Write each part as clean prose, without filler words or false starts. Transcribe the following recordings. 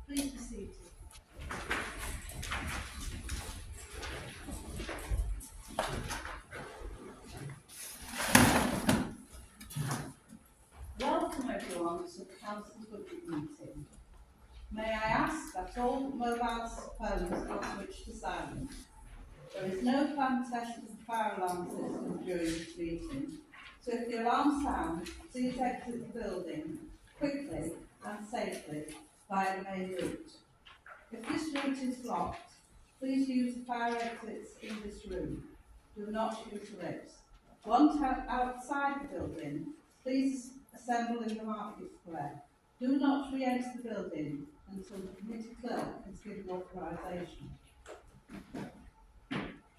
Please be seated. Welcome everyone to the Council's budget meeting. May I ask that all mobile phones are switched to silent. There is no planned test of the fire alarm system during this meeting, so if the alarm sounds, please exit the building quickly and safely via the main route. If this route is blocked, please use the fire exits in this room. Do not use the lifts. Once outside the building, please assemble in the market square. Do not re-enter the building until the committee clerk has given authorisation.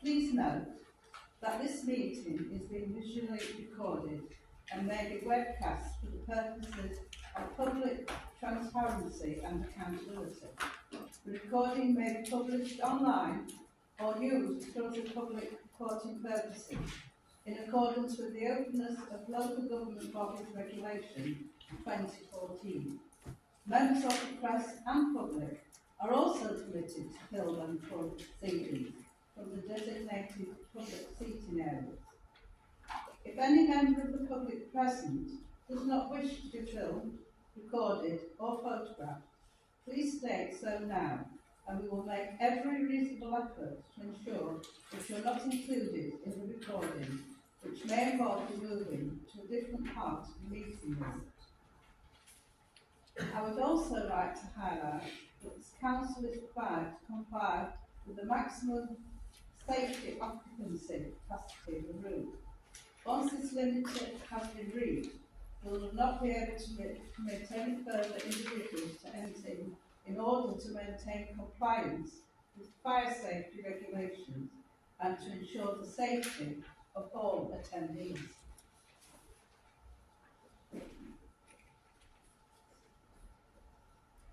Please note that this meeting is being visually recorded and may be webcast for the purposes of public transparency and accountability. The recording may be published online or used for other public reporting purposes in accordance with the Openness of Local Government Bodies Regulation 2014. Members of the press and public are also permitted to film and record proceedings from the designated public seating areas. If any member of the public present does not wish to be filmed, recorded or photographed, please state so now, and we will make every reasonable effort to ensure that you are not included in the recording, which may involve you moving to a different part of the meeting room. I would also like to highlight that this council is required to comply with the maximum safety occupancy capacity of the room. Once this limit has been reached, we will not be able to permit any further individuals to enter in order to maintain compliance with fire safety regulations and to ensure the safety of all attendees.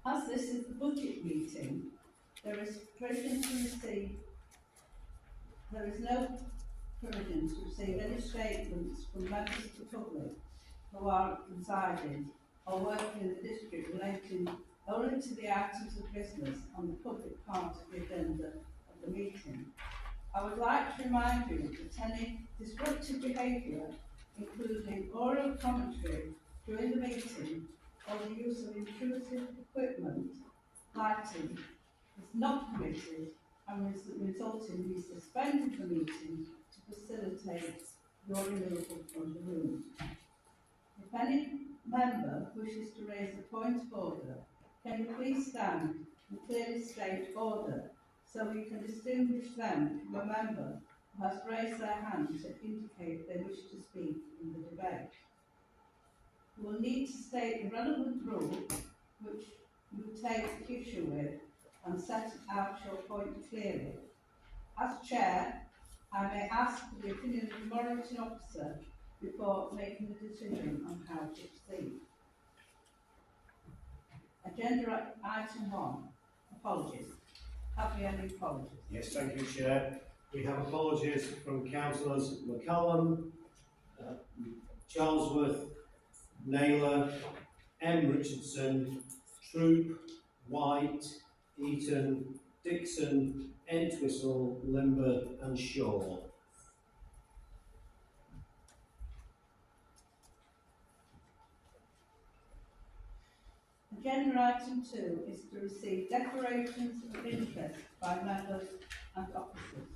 As this is the budget meeting, there is no provision to receive any statements from members of the public who are residing or working in the district relating only to the items of business on the public part of the agenda of the meeting. I would like to remind you that any disruptive behaviour, including oral commentary during the meeting or the use of intrusive equipment, lighting, is not permitted and result in me suspending the meeting to facilitate your removal from the room. If any member wishes to raise a point of order, can you please stand and clearly state order so we can distinguish them from a member who has raised their hand to indicate they wish to speak in the debate. You will need to state the relevant rule which you take issue with and set out your point clearly. As chair, I may ask for the opinion of the monitoring officer before making a decision on how to proceed. Agenda item 1, apologies. Have we any apologies? Yes, thank you, Chair. We have apologies from councillors McCallum, Charlesworth, Naylor, M. Richardson, Troop, White, Eaton, Dixon, Entwistle, Limber and Shaw. Agenda item 2 is to receive declarations of interest by members and officers.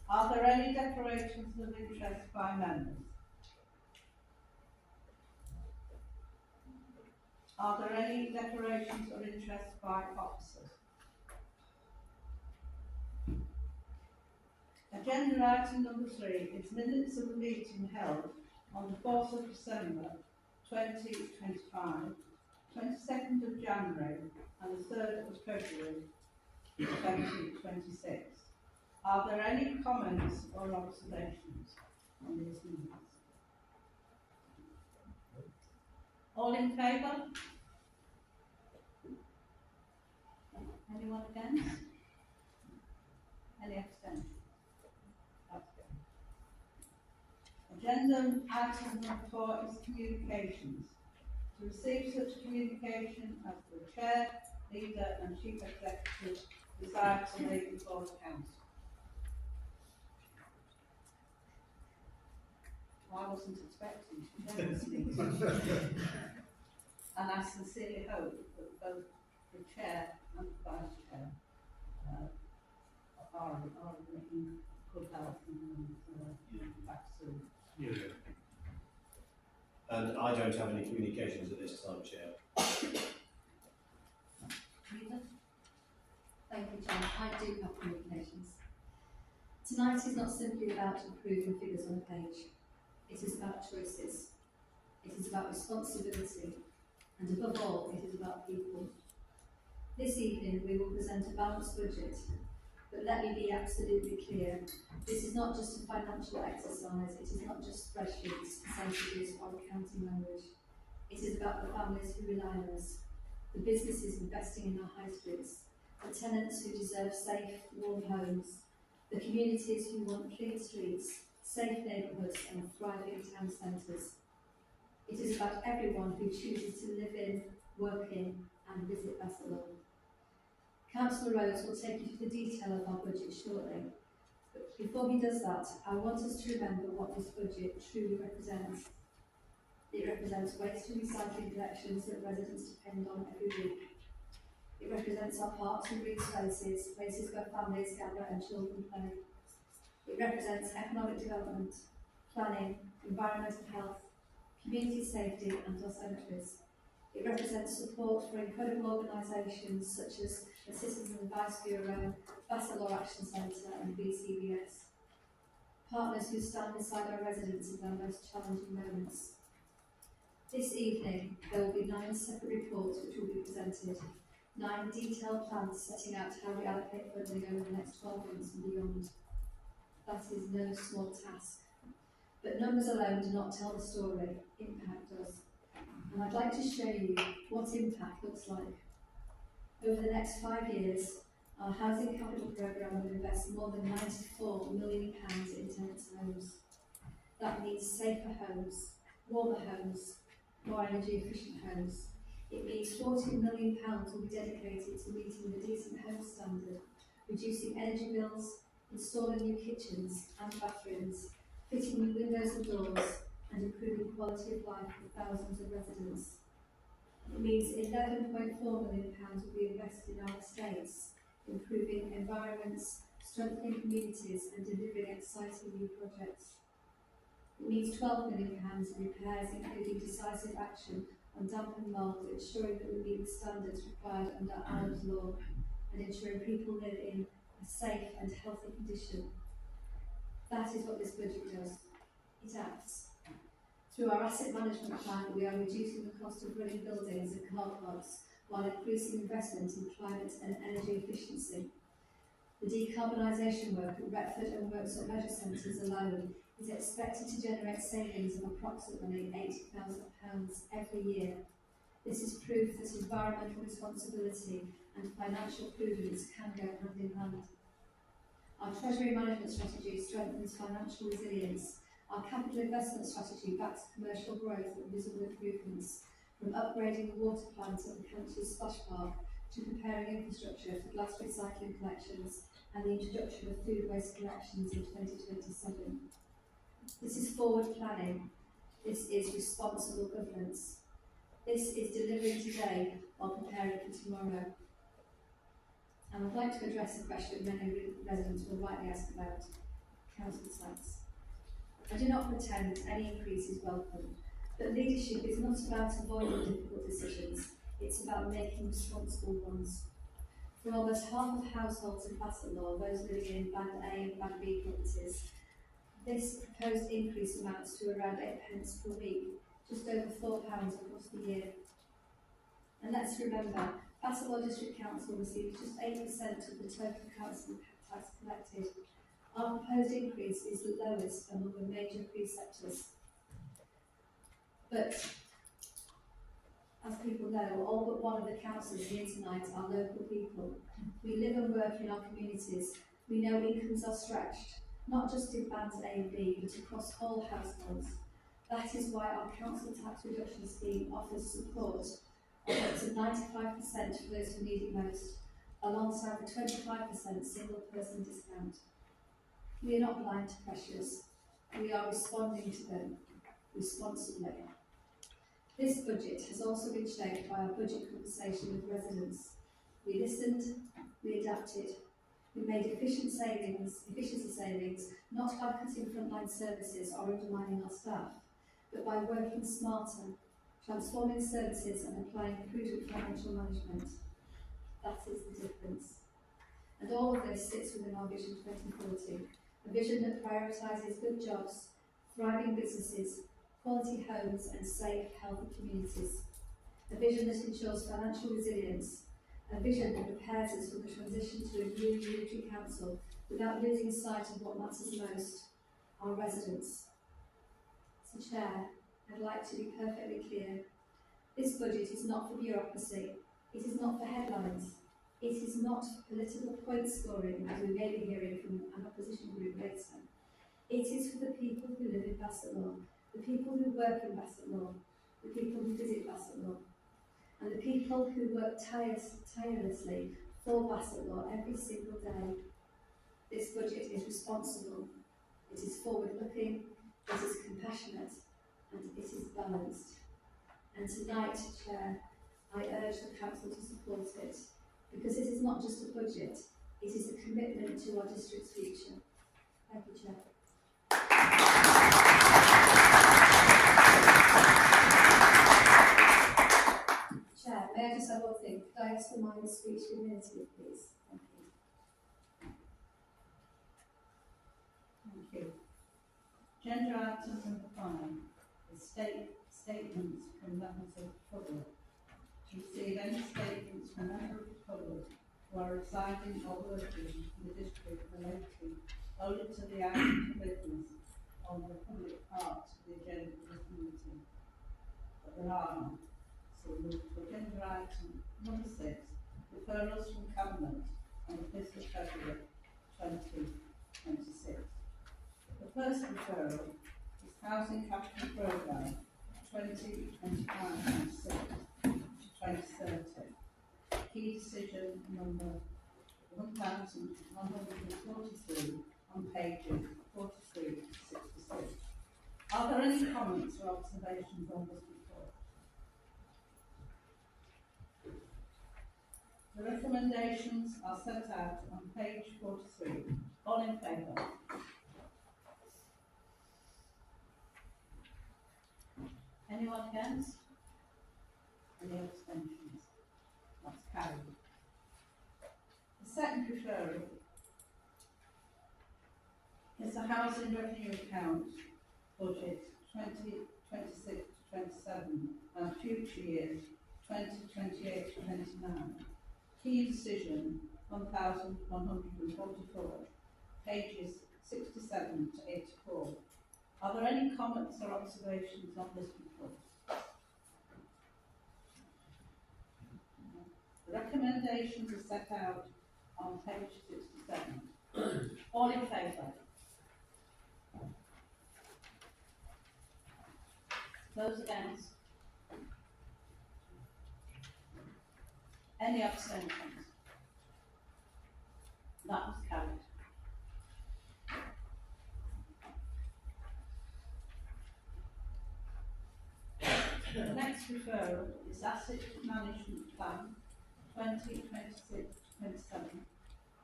Are there any declarations of interest by members? Are there any declarations of interest by officers? Agenda item number 3 is minutes of a meeting held on the 4th of December 2025, 22nd of January and the 3rd of February 2026. Are there any comments or observations on these minutes? All in favour? Anyone against? Any abstentions? Agenda item number 4 is communications. To receive such communication as the chair, leader and chief executive desire to lay before the council. I wasn't expecting to never speak. And I sincerely hope that both the chair and the vice chair are in good health and back soon. Yeah. And I don't have any communications at this time, Chair. Rita? Thank you, John. I do have communications. Tonight is not simply about improving figures on a page. It is about choices. It is about responsibility. And above all, it is about people. This evening we will present a balanced budget, but let me be absolutely clear. This is not just a financial exercise, it is not just spreadsheets, percentages or accounting language. It is about the families who rely on us, the businesses investing in our high streets, the tenants who deserve safe, warm homes, the communities who want clean streets, safe neighbourhoods and thriving town centres. It is about everyone who chooses to live in, work in and visit Bassetlaw. Councillor Rhodes will take you through the detail of our budget shortly. But before he does that, I want us to remember what this budget truly represents. It represents waste and recycling collections that residents depend on every week. It represents our parks and green spaces, places where families gather and children play. It represents economic development, planning, environmental health, community safety and our cemeteries. It represents support for incredible organisations such as the Citizen Advice Bureau, Bassetlaw Action Centre and BCBS. Partners who stand beside our residents in their most challenging moments. This evening there will be 9 separate reports which will be presented, 9 detailed plans setting out how we allocate funding over the next 12 months and beyond. That is no small task. But numbers alone do not tell the story, impact does. And I'd like to show you what impact looks like. Over the next 5 years, our housing capital programme will invest more than £94 million in tenants' homes. That means safer homes, warmer homes, more energy efficient homes. It means £40 million will be dedicated to meeting the decent home standard, reducing energy bills, installing new kitchens and bathrooms, fitting new windows and doors, and improving quality of life for thousands of residents. It means £11.4 million will be invested in our estates, improving environments, strengthening communities and delivering exciting new projects. It means £12 million in repairs, including decisive action on damp and mould, ensuring that we meet the standards required under Ireland's law and ensuring people live in a safe and healthy condition. That is what this budget does. It acts. Through our asset management plan, we are reducing the cost of running buildings and car parks while increasing investment in climate and energy efficiency. The decarbonisation work at Retford and Worksop leisure centres alone is expected to generate savings of approximately £80,000 every year. This is proof that environmental responsibility and financial prudence can go hand in hand. Our treasury management strategy strengthens financial resilience. Our capital investment strategy backs commercial growth and visible improvements, from upgrading the water plant at the country's splash park to preparing infrastructure for glass recycling collections and the introduction of food waste collections in 2027. This is forward planning. This is responsible governance. This is delivering today while preparing for tomorrow. And I'd like to address a question many residents will rightly ask about council tax. I do not pretend any increase is welcome, but leadership is not about avoiding difficult decisions, it's about making responsible ones. For almost half of households in Bassetlaw, those living in Band A and Band B properties, this proposed increase amounts to around 8p per week, just over £4 across the year. And let's remember, Bassetlaw District Council receives just 8% of the total council tax collected. Our proposed increase is the lowest among the major preceptors. But, as people know, all but one of the councillors here tonight are local people. We live and work in our communities. We know incomes are stretched. not just in bands A and B, but across all households. That is why our council tax reduction scheme offers support of up to 95% for those who need it most, alongside the 25% single person discount. We are not blind to pressures. We are responding to them responsibly. This budget has also been shaped by our budget conversation with residents. We listened, we adapted, we made efficiency savings, not by cutting frontline services or undermining our staff, but by working smarter, transforming services and applying prudent financial management. That is the difference. And all of this sits within our Vision 2040, a vision that prioritises good jobs, thriving businesses, quality homes and safe, healthy communities. A vision that ensures financial resilience. A vision that prepares us for the transition to a new unitary council without losing sight of what matters most, our residents. So, Chair, I'd like to be perfectly clear. This budget is not for bureaucracy. It is not for headlines. It is not for political point scoring, as we may be hearing from an opposition group later. It is for the people who live in Bassetlaw, the people who work in Bassetlaw, the people who visit Bassetlaw, and the people who work tirelessly for Bassetlaw every single day. This budget is responsible, it is forward-looking, it is compassionate, and it is balanced. And tonight, Chair, I urge the Council to support it, because this is not just a budget, it is a commitment to our district's future. Thank you, Chair. Chair, may I just have one thing? Could I ask for my speech community, please? Thank you. Thank you. Agenda item number 5 is statements from members of the public. To receive any statements from members of the public who are residing or working in the district relating only to the item of business on the public part of the agenda of this meeting. But there are none. So we move to agenda item number 6, referrals from Cabinet on the 5th of February 2026. The first referral is Housing Capital Programme 2025-26 to 2030. Key decision number 1143 on pages 43 to 66. Are there any comments or observations on this report? The recommendations are set out on page 43. All in favour? Anyone against? Any abstentions? That's carried. The second referral is the Housing Revenue Account Budget 2026 to 27 and future years 2028 to 29. Key decision 1144, pages 67 to 84. Are there any comments or observations on this report? The recommendations are set out on page 67. All in favour? Those against? Any abstentions? That was carried. The next referral is Asset Management Plan 2026-27.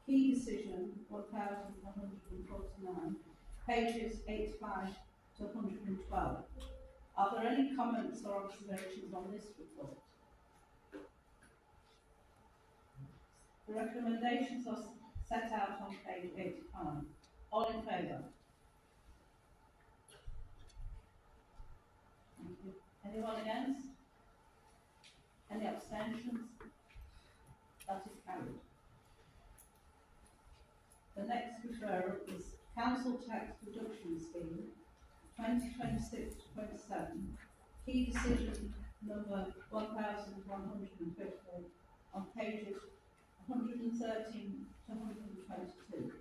Key decision 1149, pages 85 to 112. Are there any comments or observations on this report? The recommendations are set out on page 85. All in favour? Thank you. Anyone against? Any abstentions? That is carried. The next referral is Council Tax Reduction Scheme 2026 to 27. Key decision number 1150 on pages 113 to 122.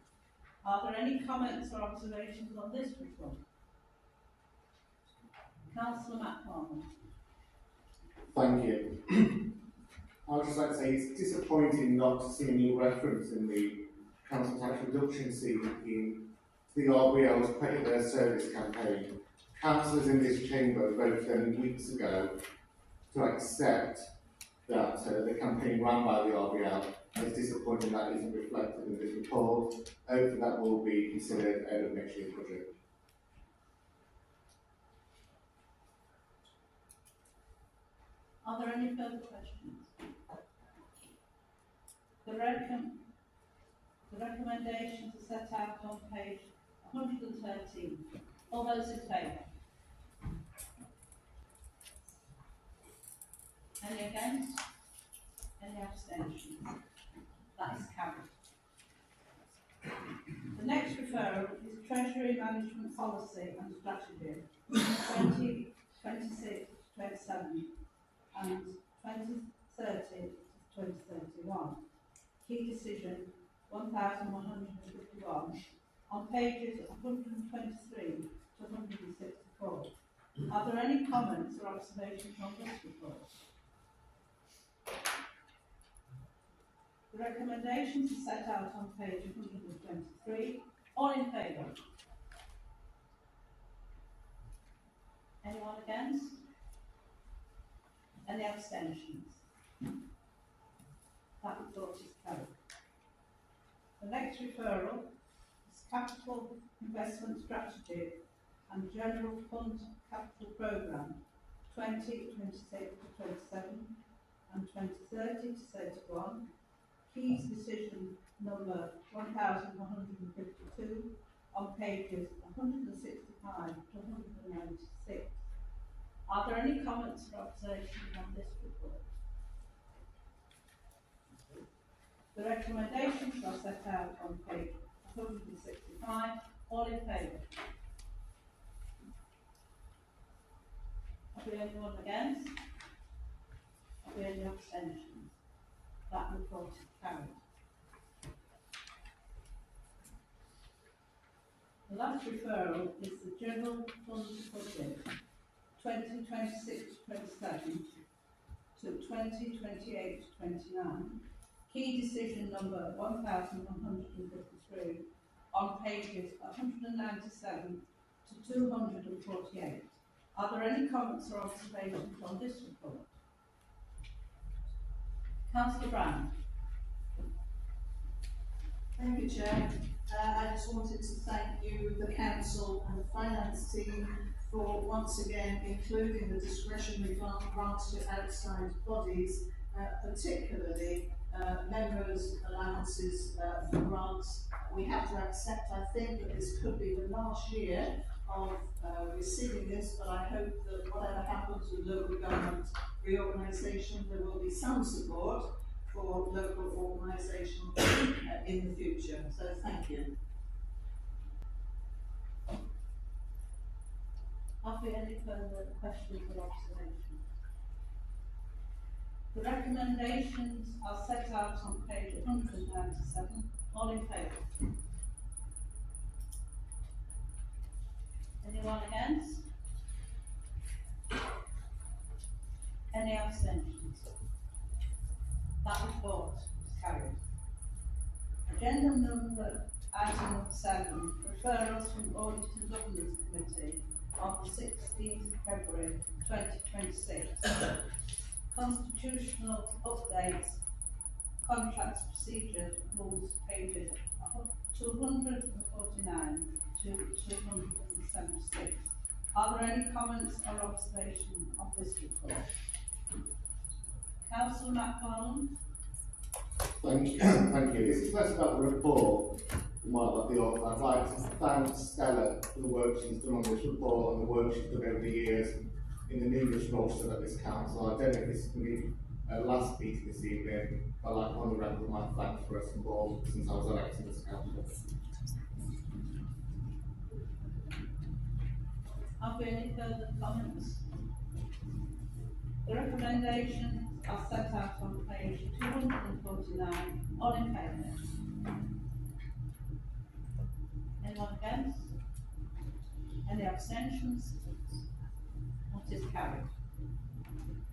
Are there any comments or observations on this report? Councillor McFarlane. Thank you. I would just like to say it's disappointing not to see any reference in the council tax reduction scheme to the RBL's Credit Their Service campaign. Councillors in this chamber voted only weeks ago to accept that the campaign run by the RBL. It's disappointing that isn't reflected in this report. Hopefully that will be considered out of next year's budget. Are there any further questions? The recommendations are set out on page 113. All those in favour? Any against? Any abstentions? That is carried. The next referral is Treasury Management Policy and Strategy 2026-27 and 2030-2031. Key decision 1151 on pages 123 to 164. Are there any comments or observations on this report? The recommendations are set out on page 123. All in favour? Anyone against? Any abstentions? That report is carried. The next referral is Capital Investment Strategy and General Fund Capital Programme 2026-27 and 2030-31. Keys decision number 1152 on pages 165 to 196. Are there any comments or observations on this report? The recommendations are set out on page 165. All in favour? Are there anyone against? Are there any abstentions? That report is carried. The last referral is the General Fund Budget 2026-27 to 2028-29. Key decision number 1153 on pages 197 to 248. Are there any comments or observations on this report? Councillor Brown. Thank you, Chair. I just wanted to thank you, the Council and the Finance team for once again including the discretionary grants to outside bodies, particularly members' allowances for grants. We have to accept, I think, that this could be the last year of receiving this, but I hope that whatever happens with local government reorganisation, there will be some support for local organisation in the future. So thank you. Are there any further questions or observations? The recommendations are set out on page 197. All in favour? Anyone against? Any abstentions? That report is carried. Agenda item 7, referrals from Audit and Governance Committee on the 16th of February 2026. Constitutional updates, contracts, procedures, rules, pages 249 to 276. Are there any comments or observations of this report? Councillor McFarlane. Thank you. Thank you. This is less about the report, more about the author. I'd like to thank Stella for the work she's done on this report and the work she's done over the years in the numerous roles she's at this council. I don't know if this is going to be her last meeting this evening, but I'd like to honour her with my thanks for us involved since I was elected as council. Are there any further comments? The recommendations are set out on page 249. All in favour? Anyone against? Any abstentions? That is carried.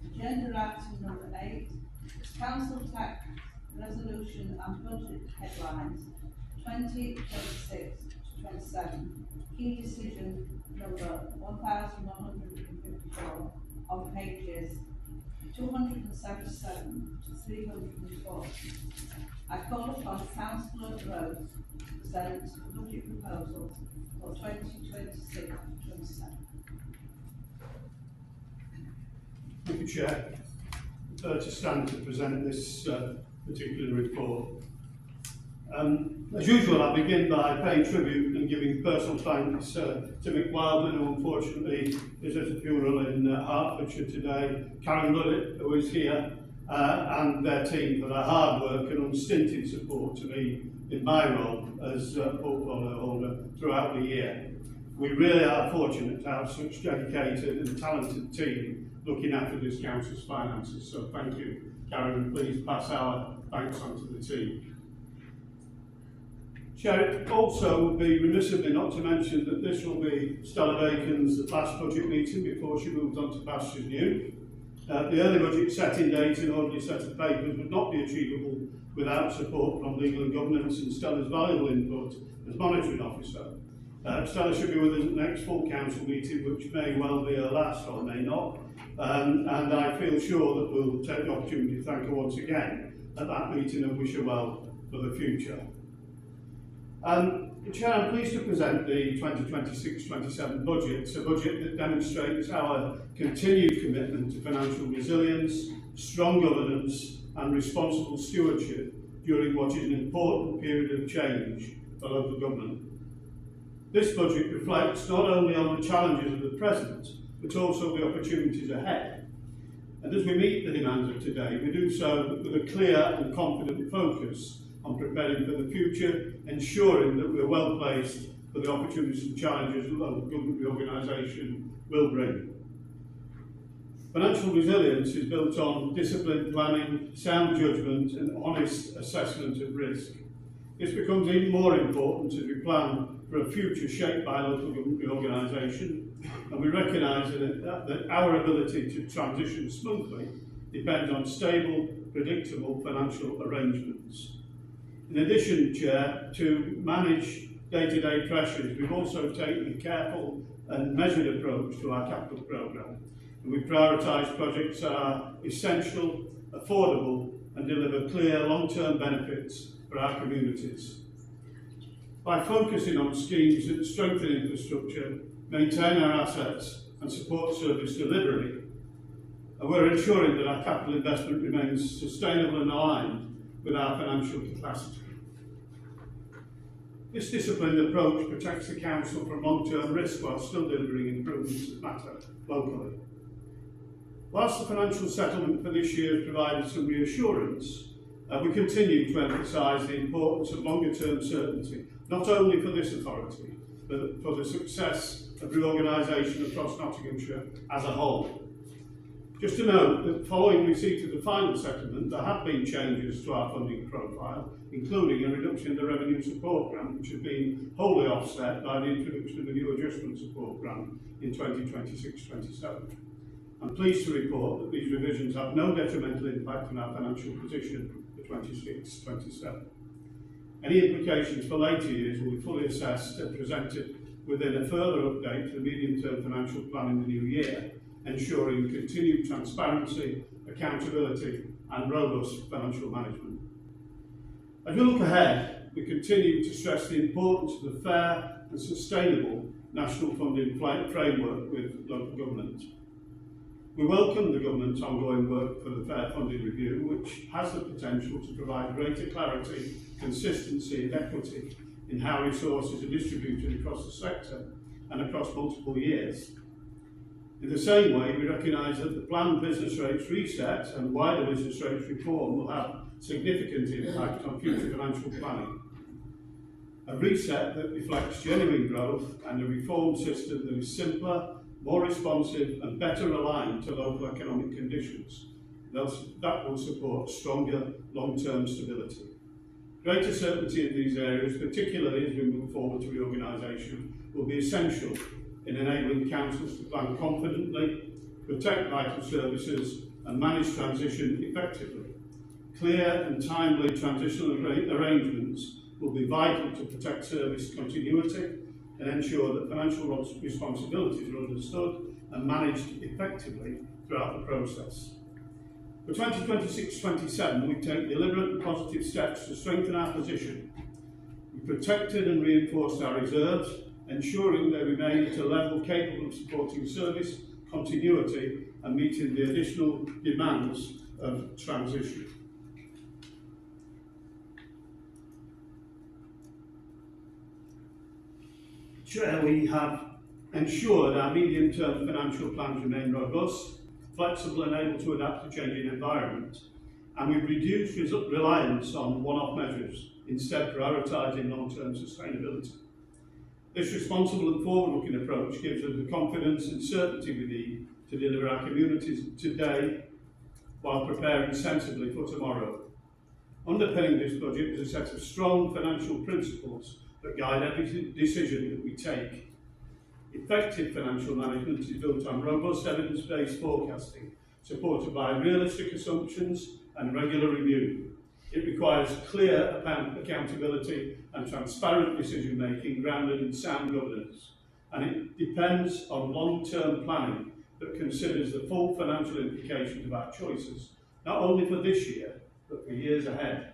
Agenda item number 8, Council Tax Resolution and Budget Headlines 2026-27. Key decision number 1154 on pages 277 to 304. I call upon Councillor Rose to present the budget proposals for 2026-27. Thank you, Chair. To stand to present this particular report. As usual, I begin by paying tribute and giving personal thanks to Mick Wildman, who unfortunately is at a funeral in Hertfordshire today, Karen Luddit, who is here, and their team for their hard work and unstinted support to me in my role as portfolio holder throughout the year. We really are fortunate to have such dedicated and talented team looking after this council's finances. So thank you, Karen, and please pass our thanks on to the team. Chair, it also would be remiss of me not to mention that this will be Stella Bacon's last budget meeting before she moves on to pastures new. The early budget setting date and already set of papers would not be achievable without support from legal and governance and Stella's valuable input as monitoring officer. Stella should be with us at the next full council meeting, which may well be her last or may not, and I feel sure that we'll take the opportunity to thank her once again at that meeting and wish her well for the future. Chair, I'm pleased to present the 2026-27 budget, a budget that demonstrates our continued commitment to financial resilience, strong governance and responsible stewardship during what is an important period of change for local government. This budget reflects not only on the challenges of the present, but also the opportunities ahead. And as we meet the demands of today, we do so with a clear and confident focus on preparing for the future, ensuring that we are well placed for the opportunities and challenges that local government reorganisation will bring. Financial resilience is built on disciplined planning, sound judgment and honest assessment of risk. This becomes even more important as we plan for a future shaped by local government reorganisation, and we recognise that our ability to transition smoothly depends on stable, predictable financial arrangements. In addition, Chair, to manage day-to-day pressures, we've also taken a careful and measured approach to our capital programme, and we prioritise projects that are essential, affordable and deliver clear long-term benefits for our communities. By focusing on schemes that strengthen infrastructure, maintain our assets and support service delivery, and we're ensuring that our capital investment remains sustainable and aligned with our financial capacity. This disciplined approach protects the Council from long-term risk while still delivering improvements that matter locally. Whilst the financial settlement for this year has provided some reassurance, we continue to emphasise the importance of longer-term certainty, not only for this authority, but for the success of reorganisation across Nottinghamshire as a whole. Just to note that following receipt of the final settlement, there have been changes to our funding profile, including a reduction in the revenue support grant, which has been wholly offset by the introduction of a new adjustment support grant in 2026-27. I'm pleased to report that these revisions have no detrimental impact on our financial position for 26-27. Any implications for later years will be fully assessed and presented within a further update to the medium-term financial plan in the new year, ensuring continued transparency, accountability and robust financial management. As we look ahead, we continue to stress the importance of a fair and sustainable national funding framework with local government. We welcome the government's ongoing work for the Fair Funding Review, which has the potential to provide greater clarity, consistency and equity in how resources are distributed across the sector and across multiple years. In the same way, we recognise that the planned business rates reset and wider business rates reform will have significant impact on future financial planning. A reset that reflects genuine growth and a reformed system that is simpler, more responsive and better aligned to local economic conditions. That will support stronger long-term stability. Greater certainty in these areas, particularly as we move forward to reorganisation, will be essential in enabling councils to plan confidently, protect vital services and manage transition effectively. Clear and timely transitional arrangements will be vital to protect service continuity and ensure that financial responsibilities are understood and managed effectively throughout the process. For 2026-27, we take deliberate and positive steps to strengthen our position. We protected and reinforced our reserves, ensuring they remain at a level capable of supporting service continuity and meeting the additional demands of transition. Chair, we have ensured our medium-term financial plans remain robust, flexible and able to adapt to changing environments, and we've reduced reliance on one-off measures, instead prioritising long-term sustainability. This responsible and forward-looking approach gives us the confidence and certainty we need to deliver our communities today while preparing sensibly for tomorrow. Underpinning this budget is a set of strong financial principles that guide every decision that we take. Effective financial management is built on robust evidence-based forecasting, supported by realistic assumptions and regular review. It requires clear accountability and transparent decision-making grounded in sound governance, and it depends on long-term planning that considers the full financial implications of our choices, not only for this year, but for years ahead.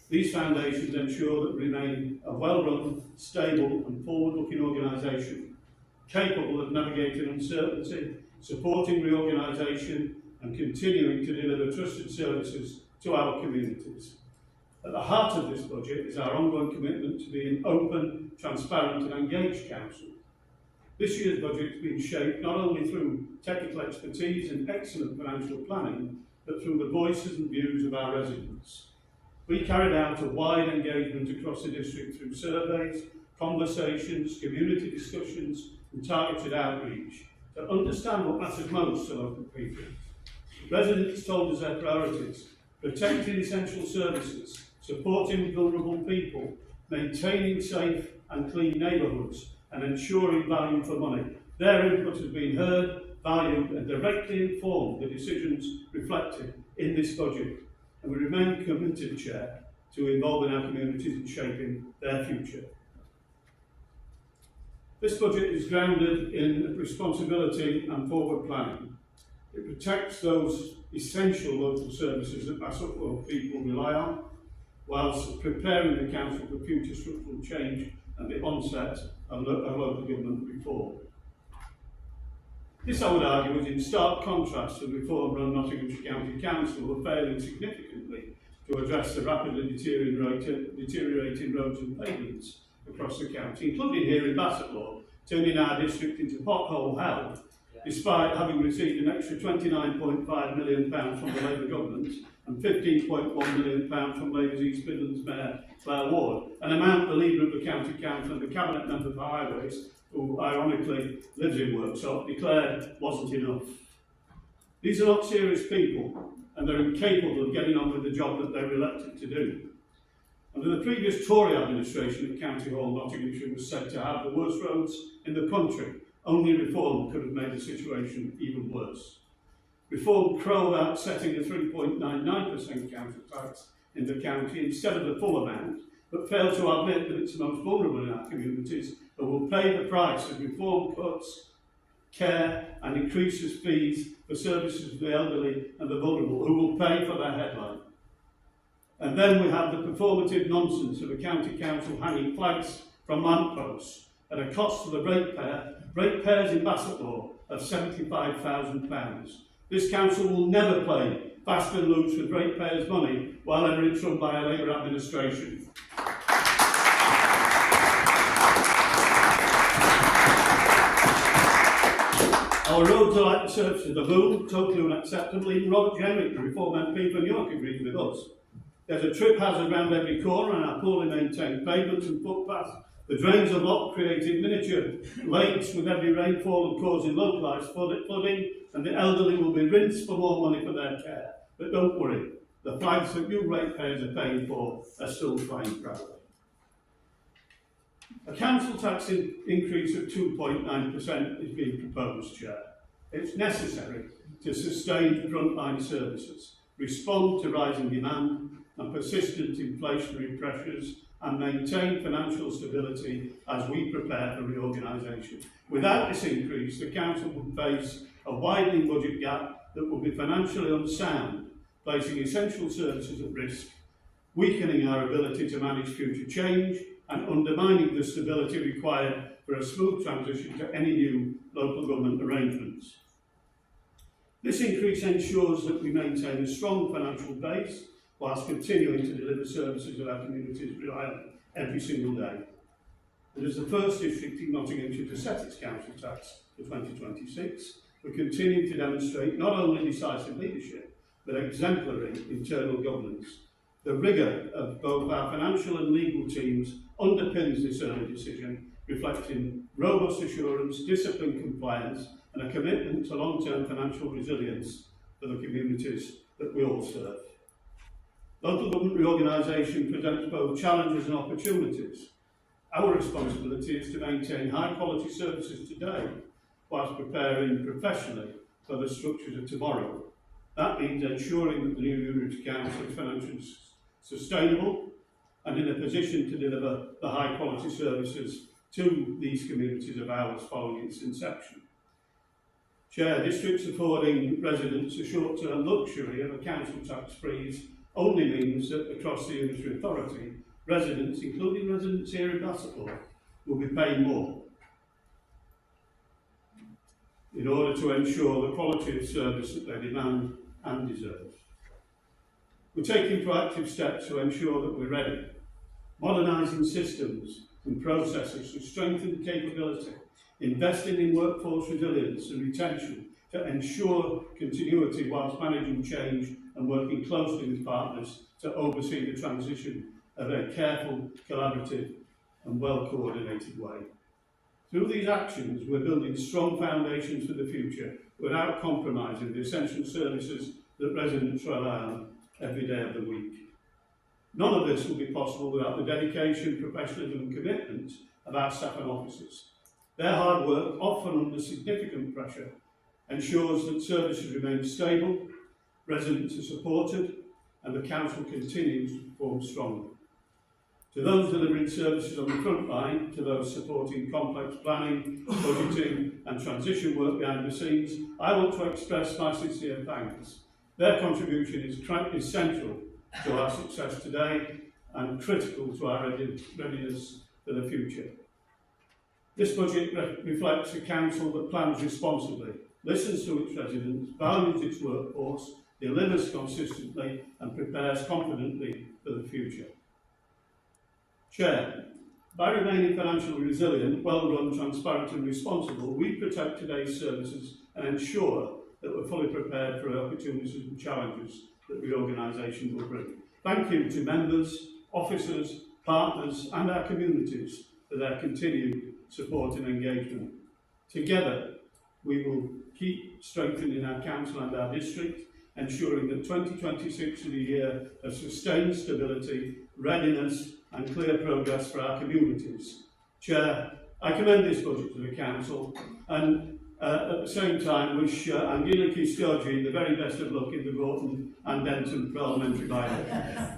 These foundations ensure that we remain a well-run, stable and forward-looking organisation, capable of navigating uncertainty, supporting reorganisation and continuing to deliver trusted services to our communities. At the heart of this budget is our ongoing commitment to be an open, transparent and engaged council. This year's budget has been shaped not only through technical expertise and excellent financial planning, but through the voices and views of our residents. We carried out a wide engagement across the district through surveys, conversations, community discussions and targeted outreach to understand what matters most to local people. Residents told us their priorities: protecting essential services, supporting vulnerable people, maintaining safe and clean neighbourhoods and ensuring value for money. Their input has been heard, valued and directly informed the decisions reflected in this budget. And we remain committed, Chair, to involving our communities in shaping their future. This budget is grounded in responsibility and forward planning. It protects those essential local services that Bassetlaw people rely on, whilst preparing the Council for future structural change and the onset of local government reform. This, I would argue, is in stark contrast to the reform-run Nottinghamshire County Council, who are failing significantly to address the rapidly deteriorating roads and pavements across the county, including here in Bassetlaw, turning our district into pothole hell, despite having received an extra £29.5 million from the Labour government and £15.1 million from Labour's East Midlands Mayor Claire Ward, an amount the leader of the County Council and the Cabinet Member for Highways, who ironically lives in Worksop, declared wasn't enough. These are not serious people, and they're incapable of getting on with the job that they were elected to do. Under the previous Tory administration at County Hall, Nottinghamshire was said to have the worst roads in the country. Only reform could have made the situation even worse. Reform crowed about setting a 3.99% council tax in the county instead of the full amount, but failed to admit that it's the most vulnerable in our communities who will pay the price of reform cuts, care and increases fees for services for the elderly and the vulnerable, who will pay for their headline. And then we have the performative nonsense of a county council hanging flags from lampposts at a cost to the ratepayers in Bassetlaw of £75,000. This council will never play fast and loose with ratepayers' money while ever it's run by a Labour administration. Our roads are like the surface of the moon, totally unacceptable. Even Robert Jenrick, the Reform MP for York, agrees with us. There's a trip hazard around every corner and our poorly maintained pavements and footpaths. The drains are blocked, creating miniature lakes with every rainfall and causing localised flooding, and the elderly will be rinsed for more money for their care. But don't worry, the flags that you ratepayers are paying for are still flying proudly. A council tax increase of 2.9% is being proposed, Chair. It's necessary to sustain frontline services, respond to rising demand and persistent inflationary pressures, and maintain financial stability as we prepare for reorganisation. Without this increase, the council would face a widening budget gap that will be financially unsound, placing essential services at risk, weakening our ability to manage future change, and undermining the stability required for a smooth transition to any new local government arrangements. This increase ensures that we maintain a strong financial base whilst continuing to deliver services that our communities rely on every single day. And as the first district in Nottinghamshire to set its council tax for 2026, we continue to demonstrate not only decisive leadership, but exemplary internal governance. The rigour of both our financial and legal teams underpins this early decision, reflecting robust assurance, disciplined compliance, and a commitment to long-term financial resilience for the communities that we all serve. Local government reorganisation presents both challenges and opportunities. Our responsibility is to maintain high-quality services today, whilst preparing professionally for the structures of tomorrow. That means ensuring that the new unit council is financially sustainable and in a position to deliver the high-quality services to these communities of ours following its inception. Chair, districts affording residents a short-term luxury of a council tax freeze only means that across the unitary authority, residents, including residents here in Bassetlaw, will be paying more in order to ensure the quality of service that they demand and deserve. We're taking proactive steps to ensure that we're ready, modernising systems and processes to strengthen capability, investing in workforce resilience and retention to ensure continuity whilst managing change and working closely with partners to oversee the transition of a careful, collaborative and well-coordinated way. Through these actions, we're building strong foundations for the future without compromising the essential services that residents rely on every day of the week. None of this will be possible without the dedication, professionalism and commitment of our staff and officers. Their hard work, often under significant pressure, ensures that services remain stable, residents are supported, and the council continues to perform strongly. To those delivering services on the front line, to those supporting complex planning, budgeting and transition work behind the scenes, I want to express my sincere thanks. Their contribution is central to our success today and critical to our readiness for the future. This budget reflects a council that plans responsibly, listens to its residents, values its workforce, delivers consistently and prepares confidently for the future. Chair, by remaining financially resilient, well-run, transparent and responsible, we protect today's services and ensure that we're fully prepared for opportunities and challenges that reorganisation will bring. Thank you to members, officers, partners and our communities for their continued support and engagement. Together, we will keep strengthening our council and our district, ensuring that 2026 is a year of sustained stability, readiness and clear progress for our communities. Chair, I commend this budget to the council and at the same time wish Angela Kistioji the very best of luck in the Broughton and Denton parliamentary by-election.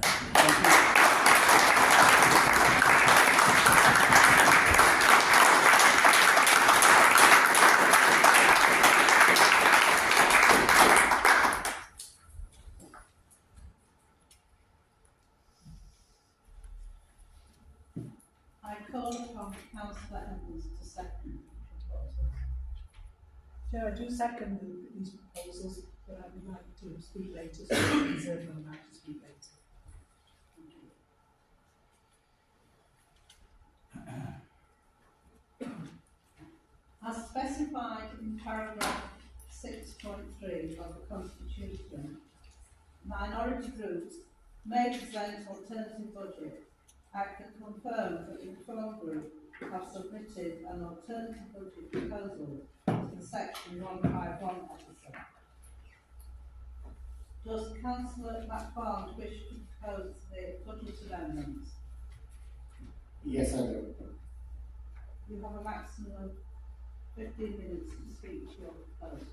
I call upon Councillor Evans to second the proposal. Chair, I do second these proposals, but I would like to speak later, so I reserve my right to speak later. As specified in paragraph 6.3 of the Constitution, minority groups may present alternative budget. I can confirm that the Control Group have submitted an alternative budget proposal to the Section 151 officer. Does Councillor McFarland wish to propose the budget amendments? Yes, I do. You have a maximum of 15 minutes to speak to your proposal.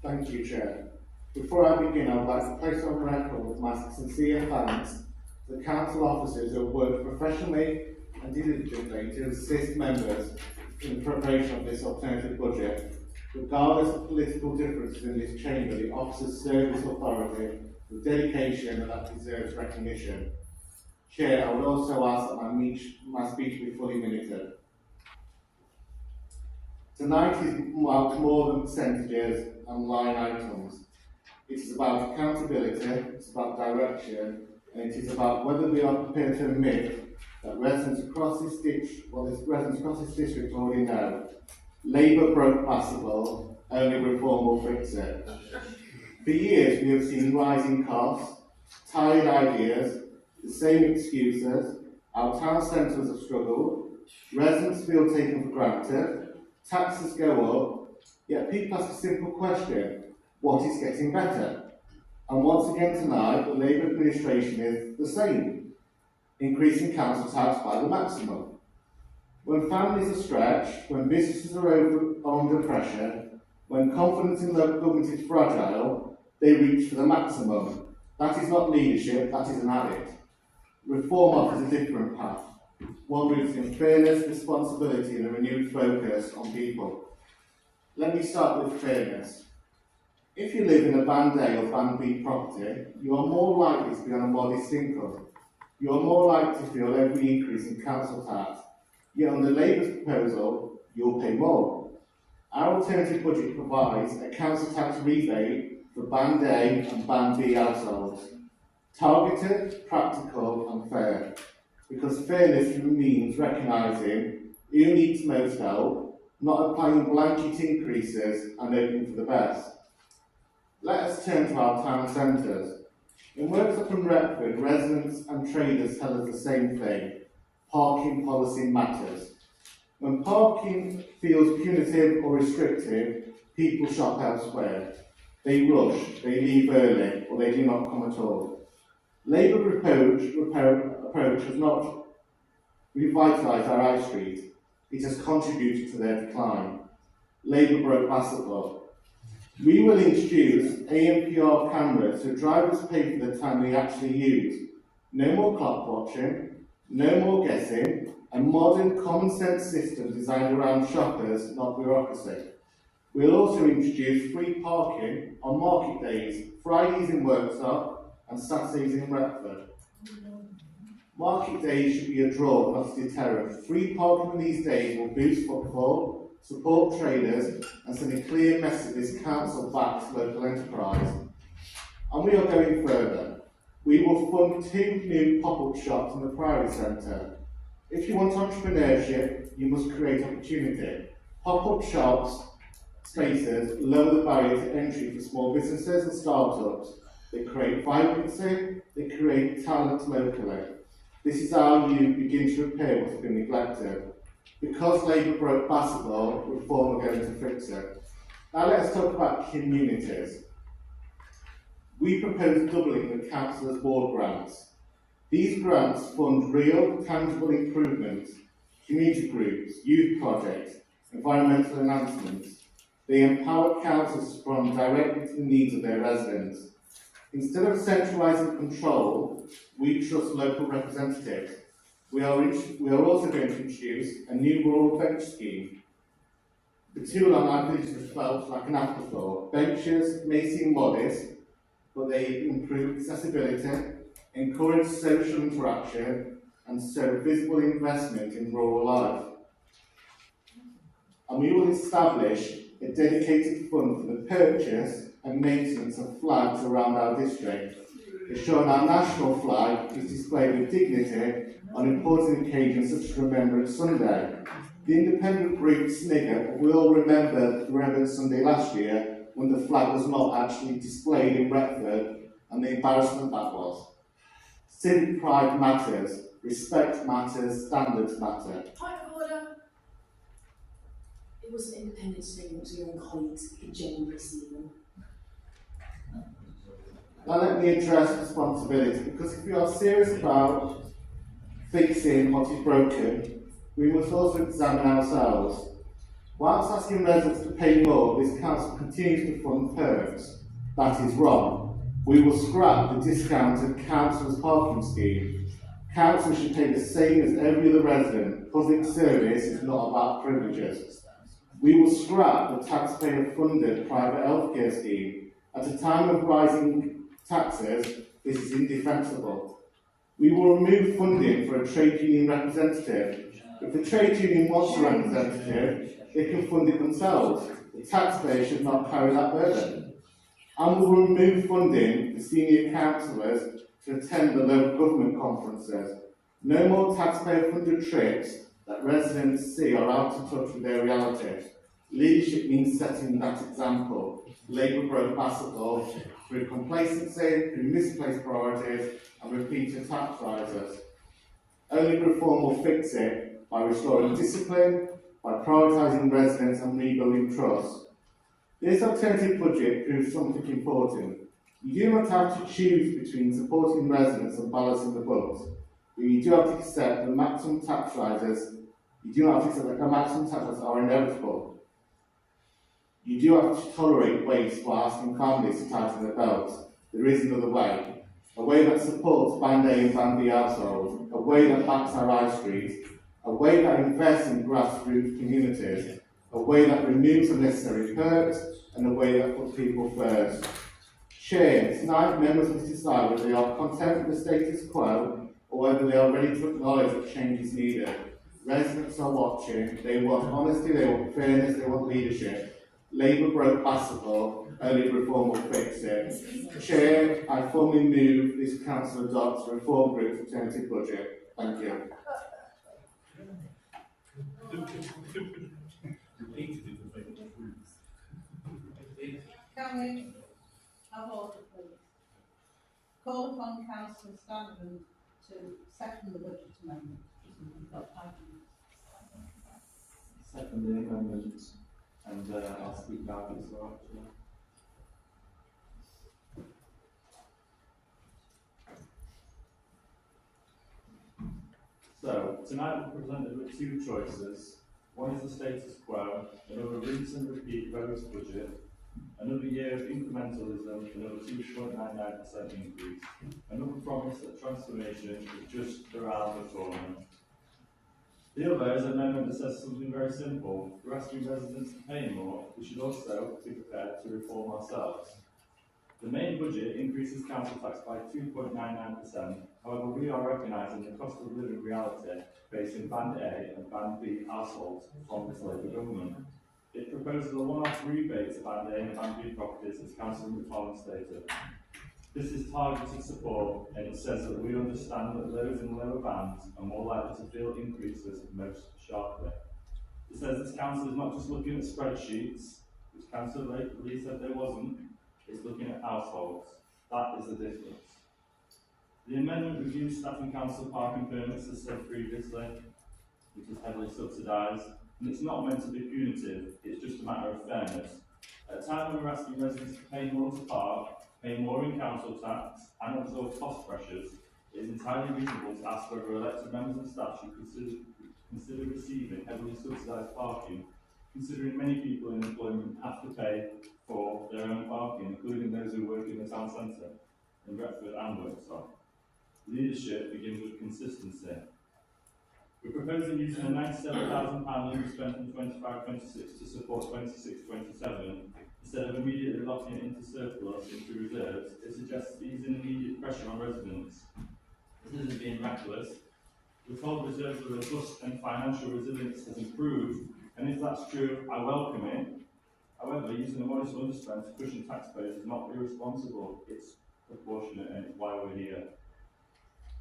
Thank you, Chair. Before I begin, I would like to place on record my sincere thanks to the council officers who have worked professionally and diligently to assist members in the preparation of this alternative budget. Regardless of political differences in this chamber, the officers serve this authority with dedication and that deserves recognition. Chair, I would also ask that my speech be fully minuted. Tonight is marked more than percentages and line items. It is about accountability, it's about direction, and it is about whether we are prepared to admit that residents across this district already know. Labour broke Bassetlaw, only reform will fix it. For years we have seen rising costs, tired ideas, the same excuses, our town centres have struggled, residents feel taken for granted, taxes go up, yet people ask a simple question: what is getting better? And once again tonight, the Labour administration is the same, increasing council tax by the maximum. When families are stretched, when businesses are under pressure, when confidence in local government is fragile, they reach for the maximum. That is not leadership, that is an addict. Reform offers a different path, one rooted in fairness, responsibility and a renewed focus on people. Let me start with fairness. If you live in a Band A or Band B property, you are more likely to be on a modest income. You are more likely to feel every increase in council tax. Yet under Labour's proposal, you'll pay more. Our alternative budget provides a council tax rebate for Band A and Band B households. Targeted, practical and fair. Because fairness means recognising who needs most help, not applying blanket increases and hoping for the best. Let us turn to our town centres. In Worksop and Retford, residents and traders tell us the same thing: parking policy matters. When parking feels punitive or restrictive, people shop elsewhere. They rush, they leave early, or they do not come at all. Labour approach has not revitalised our high street. It has contributed to their decline. Labour broke Bassetlaw. We will introduce ANPR cameras so drivers pay for the time they actually use. No more clock watching, no more guessing, a modern common sense system designed around shoppers, not bureaucracy. We'll also introduce free parking on market days, Fridays in Worksop and Saturdays in Retford. Market days should be a draw, not a deterrent. Free parking on these days will boost footfall, support traders and send a clear message this council backs local enterprise. And we are going further. We will fund 2 new pop-up shops in the Priory Centre. If you want entrepreneurship, you must create opportunity. Pop-up shops, spaces, lower the barrier to entry for small businesses and startups. They create vibrancy, they create talent locally. This is how you begin to repair what's been neglected. Because Labour broke Bassetlaw, reform are going to fix it. Now let's talk about communities. We propose doubling the councillors' ward grants. These grants fund real, tangible improvements, community groups, youth projects, environmental enhancements. They empower councils to respond directly to the needs of their residents. Instead of centralising control, we trust local representatives. We are also going to introduce a new rural bench scheme. The tool on our visitors felt like an afterthought. Benches may seem modest, but they improve accessibility, encourage social interaction, and show visible investment in rural life. And we will establish a dedicated fund for the purchase and maintenance of flags around our district, ensuring our national flag is displayed with dignity on important occasions such as Remembrance Sunday. The independent group snigger will remember Remembrance Sunday last year when the flag was not actually displayed in Retford and the embarrassment that was. Civic pride matters, respect matters, standards matter. Point of order. It wasn't independent statement, it was your own colleagues in general receiving. Now let me address responsibility, because if we are serious about fixing what is broken, we must also examine ourselves. Whilst asking residents to pay more, this council continues to fund perks. That is wrong. We will scrap the discounted council's parking scheme. Council should pay the same as every other resident. Public service is not about privileges. We will scrap the taxpayer-funded private healthcare scheme. At a time of rising taxes, this is indefensible. We will remove funding for a trade union representative. If the trade union wants a representative, they can fund it themselves. The taxpayer should not carry that burden. And we will remove funding for senior councillors to attend the local government conferences. No more taxpayer-funded trips that residents see are out of touch with their reality. Leadership means setting that example. Labour broke Bassetlaw through complacency, through misplaced priorities, and repeated tax rises. Only reform will fix it by restoring discipline, by prioritising residents and rebuilding trust. This alternative budget proves something important. You do not have to choose between supporting residents and balancing the books, but you do have to accept the maximum tax rises. You do not have to accept that the maximum tax rises are inevitable. You do have to tolerate waste while asking families to tighten their belts. There is another way. A way that supports Band A and Band B households, a way that backs our high streets, a way that invests in grassroots communities, a way that removes unnecessary perks, and a way that puts people first. Chair, tonight members must decide whether they are content with the status quo or whether they are ready to acknowledge that change is needed. Residents are watching, they want honesty, they want fairness, they want leadership. Labour broke Bassetlaw, only reform will fix it. Chair, I formally move this council adopts the Reform Group's alternative budget. Thank you. Can we have order, please? Call upon Councillor Stanton to second the budget amendment. You've got 5 minutes. Second the amendment, and I'll speak back as well. So, tonight we're presented with two choices. One is the status quo, another rinse and repeat various budget, another year of incrementalism, another 2.99% increase, another promise that transformation is just around the corner. The other is an amendment that says something very simple. We're asking residents to pay more. We should also be prepared to reform ourselves. The main budget increases council tax by 2.99%. However, we are recognising the cost of living reality facing Band A and Band B households from this Labour government. It proposes a one-off rebate to Band A and Band B properties, as Councillor McFarlane stated. This is targeted support, and it says that we understand that those in lower bands are more likely to feel increases most sharply. It says this council is not just looking at spreadsheets, which Councillor Lee said there wasn't, it's looking at households. That is the difference. The amendment reviews staff and council parking permits, as said previously, which is heavily subsidised, and it's not meant to be punitive, it's just a matter of fairness. At a time when we're asking residents to pay more to park, pay more in council tax, and absorb cost pressures, it is entirely reasonable to ask whether elected members and staff should consider receiving heavily subsidised parking, considering many people in employment have to pay for their own parking, including those who work in the town centre, in Retford and Worksop. Leadership begins with consistency. We're proposing using a £97,000 underspent in 25-26 to support 26-27. Instead of immediately locking it into surplus, into reserves, it suggests easing immediate pressure on residents. This isn't being reckless. We're told reserves are robust and financial resilience has improved, and if that's true, I welcome it. However, using a modest underspend to cushion taxpayers is not irresponsible, it's proportionate, and it's why we're here.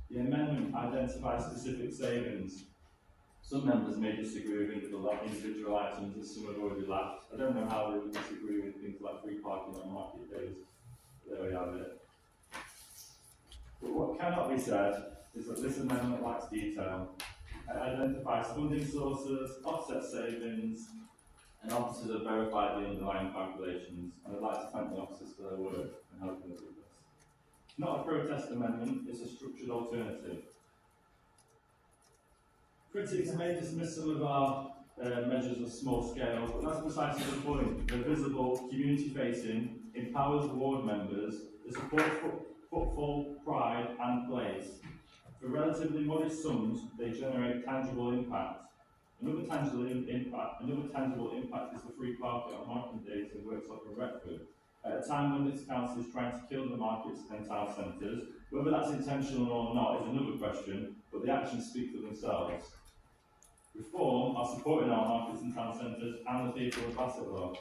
The amendment identifies specific savings. Some members may disagree with individual items, as some have already laughed. I don't know how they would disagree with things like free parking on market days. There we have it. But what cannot be said is that this amendment lacks detail. It identifies funding sources, offset savings, and officers have verified the underlying calculations, and I'd like to thank the officers for their work and helping us with this. It's not a protest amendment, it's a structured alternative. Critics may dismiss some of our measures of small scale, but that's precisely the point. They're visible, community-facing, empowers ward members, they support footfall, pride and place. For relatively modest sums, they generate tangible impact. Another tangible impact is the free parking on market days in Worksop and Retford. At a time when this council is trying to kill the markets and town centres, whether that's intentional or not is another question, but the actions speak for themselves. Reform are supporting our markets and town centres and the people of Bassetlaw.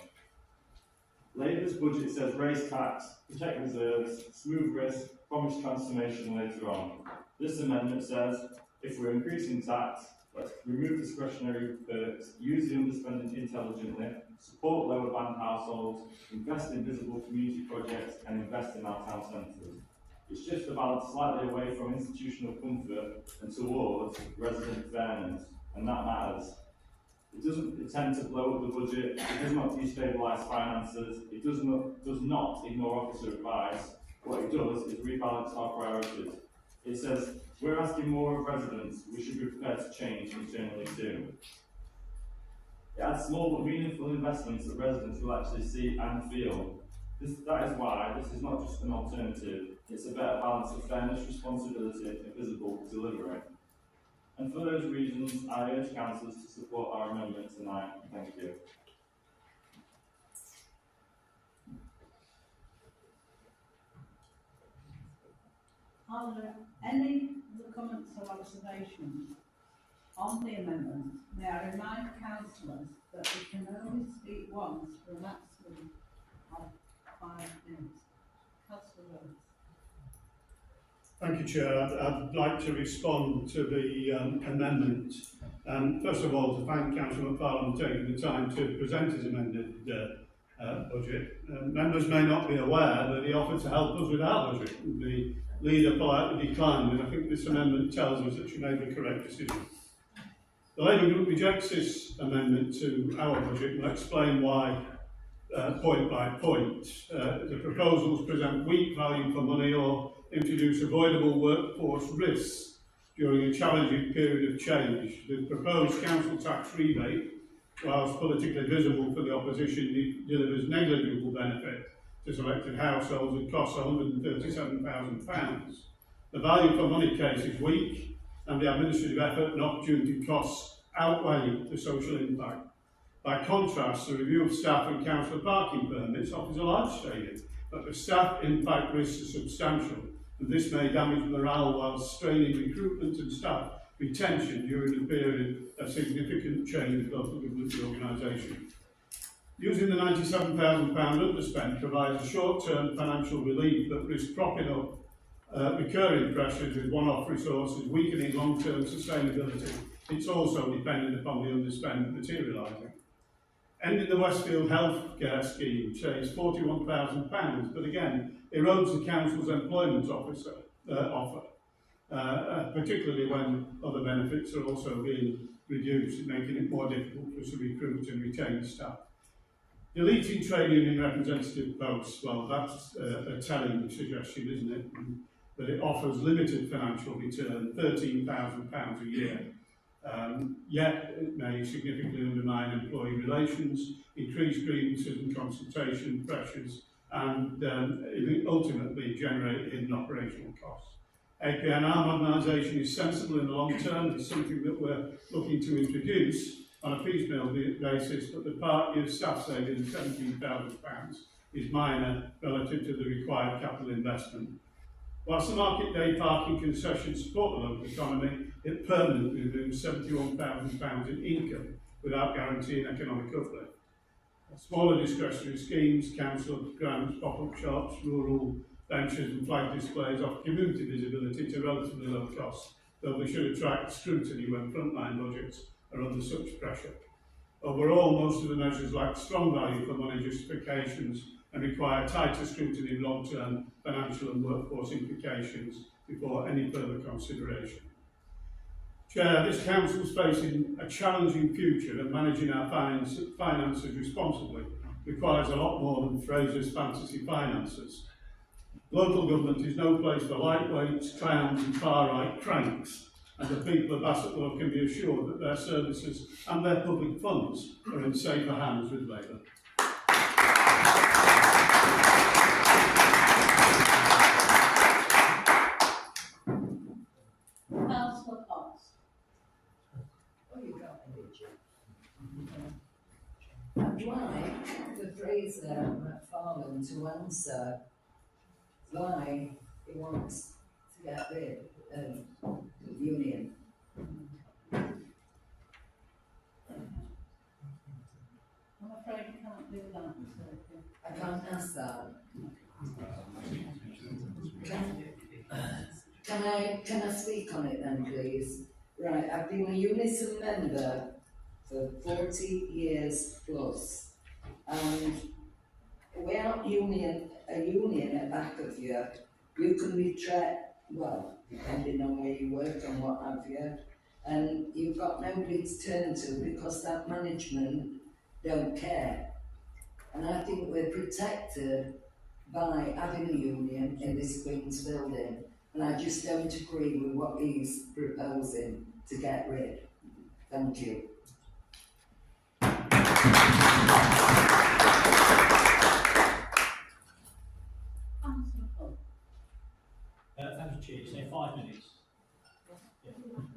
Labour's budget says raise tax, protect reserves, smooth risk, promise transformation later on. This amendment says if we're increasing tax, let's remove discretionary perks, use the underspending intelligently, support lower band households, invest in visible community projects and invest in our town centres. It's just a balance slightly away from institutional comfort and towards resident fairness, and that matters. It doesn't intend to blow up the budget, it does not destabilise finances, it does not ignore officer advice. What it does is rebalance our priorities. It says, we're asking more of residents, we should be prepared to change internally too. It adds small but meaningful investments that residents will actually see and feel. That is why this is not just an alternative, it's a better balance of fairness, responsibility and visible delivery. And for those reasons, I urge councillors to support our amendment tonight. Thank you. Are there any other comments or observations on the amendment? May I remind councillors that we can only speak once for a maximum of 5 minutes. Councillor Rhodes. Thank you, Chair. I'd like to respond to the amendment. First of all, to thank Councillor McFarlane for taking the time to present his amended budget. Members may not be aware that he offered to help us with our budget. The leader politely declined, and I think this amendment tells us that she made the correct decision. The Labour Group rejects this amendment to our budget and will explain why point by point. The proposals present weak value for money or introduce avoidable workforce risks during a challenging period of change. The proposed council tax rebate, whilst politically visible for the opposition, delivers negligible benefit to selected households and costs £137,000. The value for money case is weak, and the administrative effort and opportunity costs outweigh the social impact. By contrast, the review of staff and council parking permits offers a large saving, but the staff impact risks are substantial, and this may damage morale while straining recruitment and staff retention during a period of significant change in local government organisation. Using the £97,000 underspend provides a short-term financial relief that risks propping up recurring pressures with one-off resources, weakening long-term sustainability. It's also dependent upon the underspend materialising. Ending the Westfield Healthcare Scheme saves £41,000, but again, erodes the council's employment offer, particularly when other benefits are also being reduced, making it more difficult for us to recruit and retain staff. Deleting trade union representative posts, well, that's a telling suggestion, isn't it? But it offers limited financial return, £13,000 a year. Yet it may significantly undermine employee relations, increase grievances and consultation pressures, and ultimately generate hidden operational costs. APNR modernisation is sensible in the long term. It's something that we're looking to introduce on a piecemeal basis, but the part-year staff savings of £17,000 is minor relative to the required capital investment. Whilst the market day parking concessions support the local economy, it permanently removes £71,000 in income without guaranteeing economic uplift. Smaller discretionary schemes, council grants, pop-up shops, rural benches and flag displays offer community visibility to relatively low cost, though they should attract scrutiny when frontline budgets are under such pressure. Overall, most of the measures lack strong value for money justifications and require tighter scrutiny of long-term financial and workforce implications before any further consideration. Chair, this council is facing a challenging future, and managing our finances responsibly requires a lot more than Fraser's fantasy finances. Local government is no place for lightweights, clowns and far-right cranks, and the people of Bassetlaw can be assured that their services and their public funds are in safer hands with Labour. Councillor Cox. Oh, you got me, did you? I'd like the Fraser McFarlane to answer why he wants to get rid of the union. I'm afraid you can't do that, I can't ask that. Can I speak on it then, please? Right, I've been a Unison member for 40 years plus, and without a union at back of you, you can be well, depending on where you work and what have you, and you've got nobody to turn to because that management don't care. And I think we're protected by having a union in this Queen's building, and I just don't agree with what he's proposing to get rid. Thank you. Thank you, Chair. Say 5 minutes.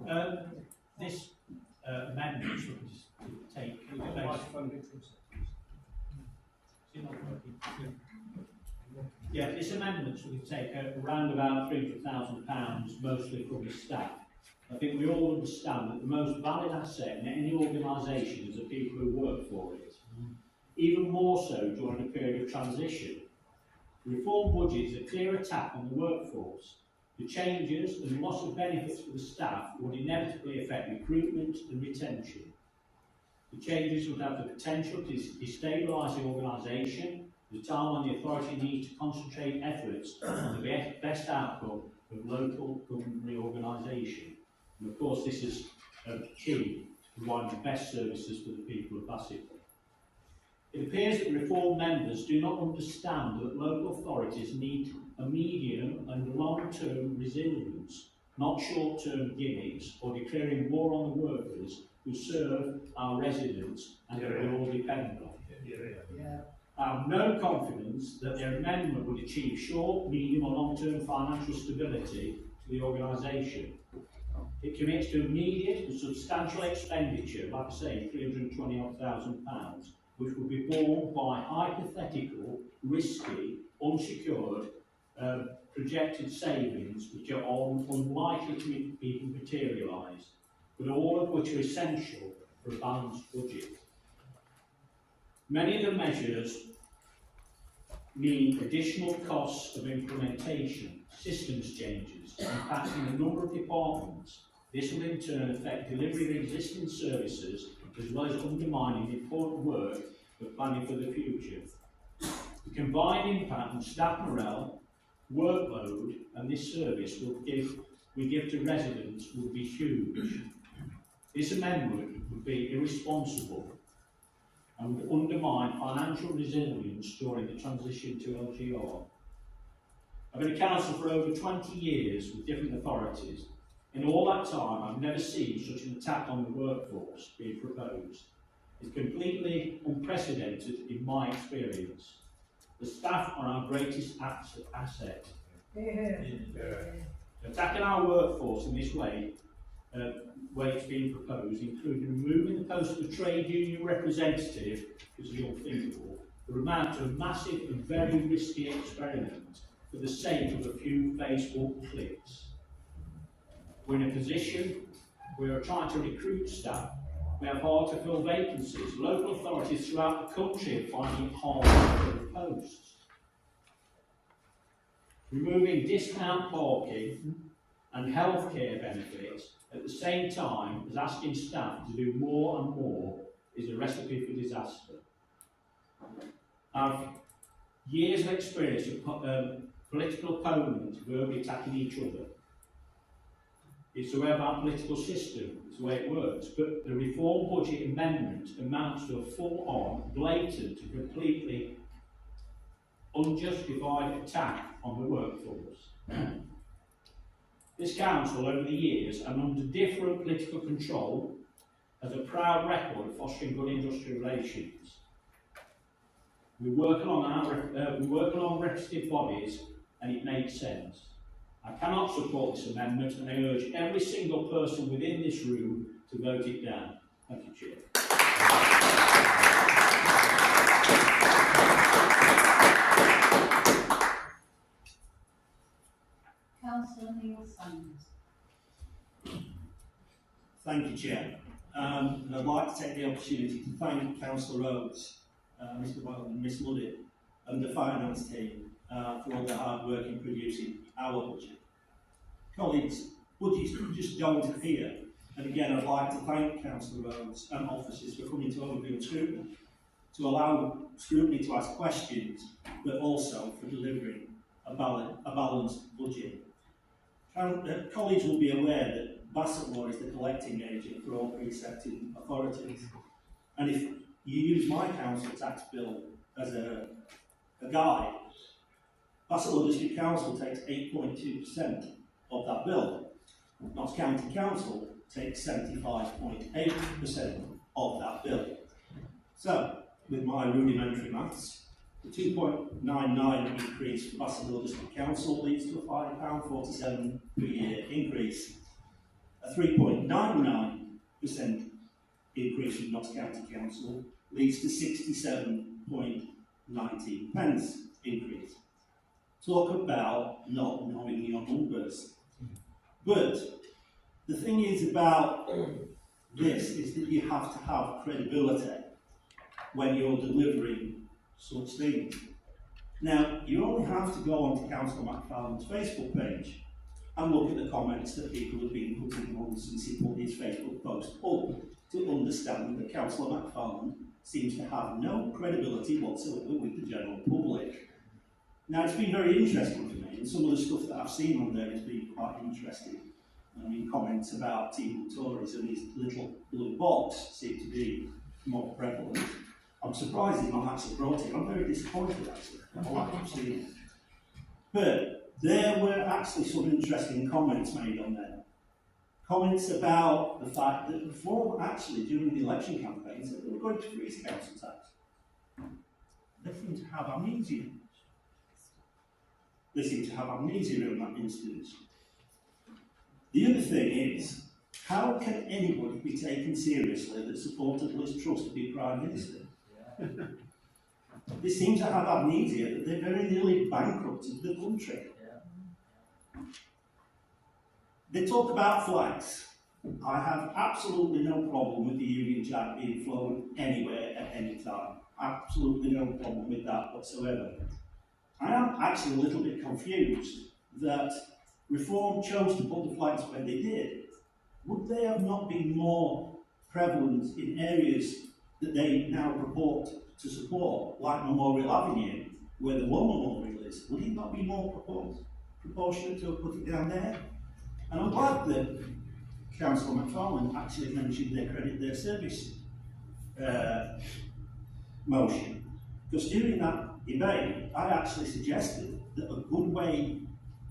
Yeah. This amendment should just take Yeah, this amendment would take around about £300,000, mostly from the staff. I think we all understand that the most valid asset in any organisation is the people who work for it. Even more so during a period of transition. The reform budget is a clear attack on the workforce. The changes and loss of benefits for the staff would inevitably affect recruitment and retention. The changes would have the potential to destabilise the organisation at a time when the authority needs to concentrate efforts on the best outcome of local government reorganisation. And of course this is key to providing the best services for the people of Bassetlaw. It appears that reform members do not understand that local authorities need a medium and long-term resilience, not short-term gimmicks or declaring war on the workers who serve our residents and that we all depend on. I have no confidence that their amendment would achieve short, medium or long-term financial stability to the organisation. It commits to immediate and substantial expenditure, like I say, £320,000, which will be borne by hypothetical, risky, unsecured, projected savings which are all unlikely to be materialised, but all of which are essential for a balanced budget. Many of the measures mean additional costs of implementation, systems changes, impacting a number of departments. This will in turn affect delivery of existing services as well as undermining the important work of planning for the future. The combined impact on staff morale, workload and this service we give to residents would be huge. This amendment would be irresponsible and would undermine financial resilience during the transition to LGR. I've been a councillor for over 20 years with different authorities. In all that time, I've never seen such an attack on the workforce being proposed. It's completely unprecedented in my experience. The staff are our greatest asset. Attacking our workforce in this way it's being proposed, including removing the post of a trade union representative, which is unthinkable, would amount to a massive and very risky experiment for the sake of a few Facebook clicks. We're in a position where we're trying to recruit staff. We have hard to fill vacancies. Local authorities throughout the country are finding it hard to fill posts. Removing discount parking and healthcare benefits at the same time as asking staff to do more and more is a recipe for disaster. I've years of experience of political opponents verbally attacking each other. It's the way of our political system, it's the way it works. But the reform budget amendment amounts to a full-on, blatant, and completely unjustified attack on the workforce. This council, over the years, and under different political control, has a proud record of fostering good industrial relations. We work along representative bodies, and it makes sense. I cannot support this amendment, and I urge every single person within this room to vote it down. Thank you, Chair. Councillor Neil Sanders. Thank you, Chair. And I'd like to take the opportunity to thank Councillor Rhodes, Mr. Boyle and Miss Luddy, and the finance team for all their hard work in producing our budget. Colleagues, budgets just don't appear. And again, I'd like to thank Councillor Rhodes and officers for coming to overview and scrutiny, to allow scrutiny to ask questions, but also for delivering a balanced budget. Colleagues will be aware that Bassetlaw is the collecting agent for all precepting authorities. And if you use my council tax bill as a guide, Bassetlaw District Council takes 8.2% of that bill. Notts County Council takes 75.8% of that bill. So, with my rudimentary maths, the 2.99 increase for Bassetlaw District Council leads to a £5.47 per year increase. A 3.99% increase from Notts County Council leads to 67.19 pence increase. Talk about not knowing your numbers. But the thing is about this is that you have to have credibility when you're delivering such things. Now, you only have to go onto Councillor McFarlane's Facebook page and look at the comments that people have been putting on since he put his Facebook post up to understand that Councillor McFarlane seems to have no credibility whatsoever with the general public. Now, it's been very interesting for me, and some of the stuff that I've seen on there has been quite interesting. I mean, comments about Team Tories and his little blue box seem to be more prevalent. I'm surprised he's not actually brought it. I'm very disappointed, actually. I like to see it. But there were actually some interesting comments made on there. Comments about the fact that Reform actually, during the election campaign, said they were going to freeze council tax. They seem to have amnesia. They seem to have amnesia in that instance. The other thing is, how can anybody be taken seriously that supported Liz Truss to be Prime Minister? They seem to have amnesia that they very nearly bankrupted the country. They talk about flags. I have absolutely no problem with the Union Jack being flown anywhere at any time. Absolutely no problem with that whatsoever. I am actually a little bit confused that Reform chose to put the flags where they did. Would they have not been more prevalent in areas that they now purport to support, like Memorial Avenue, where the War Memorial is? Would it not be more proportionate to have put it down there? And I'm glad that Councillor McFarlane actually mentioned their credit their service motion, because during that debate, I actually suggested that a good way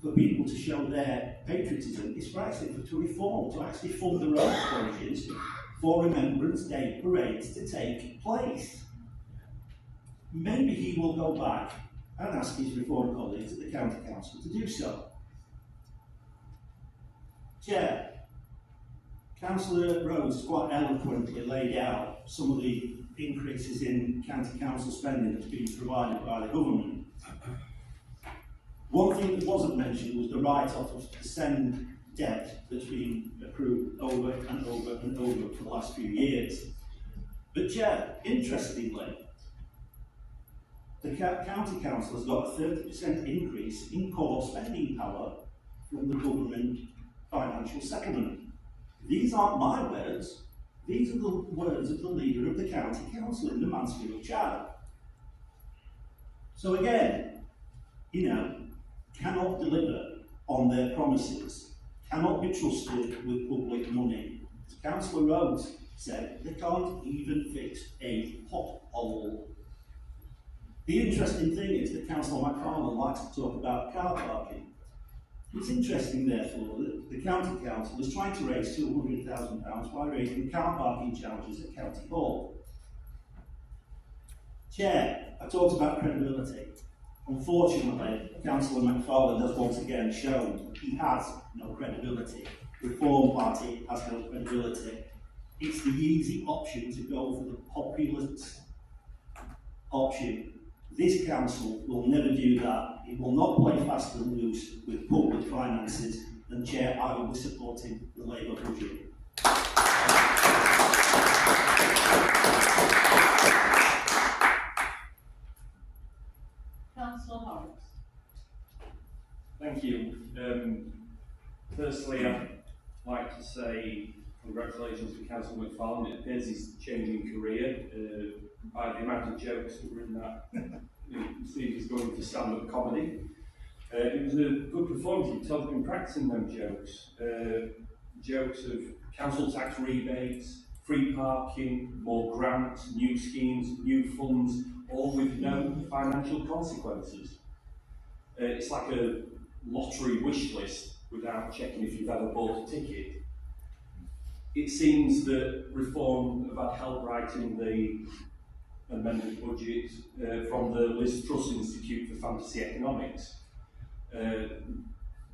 for people to show their patriotism is for actually to reform, to actually fund the road closures for Remembrance Day parades to take place. Maybe he will go back and ask his Reform colleagues at the County Council to do so. Chair, Councillor Rhodes quite eloquently laid out some of the increases in County Council spending that's been provided by the government. One thing that wasn't mentioned was the write-off of the SEND debt that's been accrued over and over and over for the last few years. But Chair, interestingly, the County Council has got a 30% increase in core spending power from the government financial settlement. These aren't my words, these are the words of the leader of the County Council in the Mansfield Chat. So again, cannot deliver on their promises, cannot be trusted with public money. As Councillor Rhodes said, they can't even fix a pothole. The interesting thing is that Councillor McFarlane likes to talk about car parking. It's interesting, therefore, that the County Council is trying to raise £200,000 by raising car parking charges at County Hall. Chair, I talked about credibility. Unfortunately, Councillor McFarlane has once again shown he has no credibility. Reform Party has no credibility. It's the easy option to go for the populist option. This council will never do that. It will not play fast and loose with public finances, and Chair, I will be supporting the Labour budget. Councillor Horrocks. Thank you. Firstly, I'd like to say congratulations to Councillor McFarlane. It appears he's changing career. By the amount of jokes that were in that, you can see he's going for stand-up comedy. It was a good performance. He told him practicing them jokes. Jokes of council tax rebates, free parking, more grants, new schemes, new funds, all with no financial consequences. It's like a lottery wish list without checking if you've ever bought a ticket. It seems that Reform have had help writing the amended budget from the Liz Truss Institute for Fantasy Economics.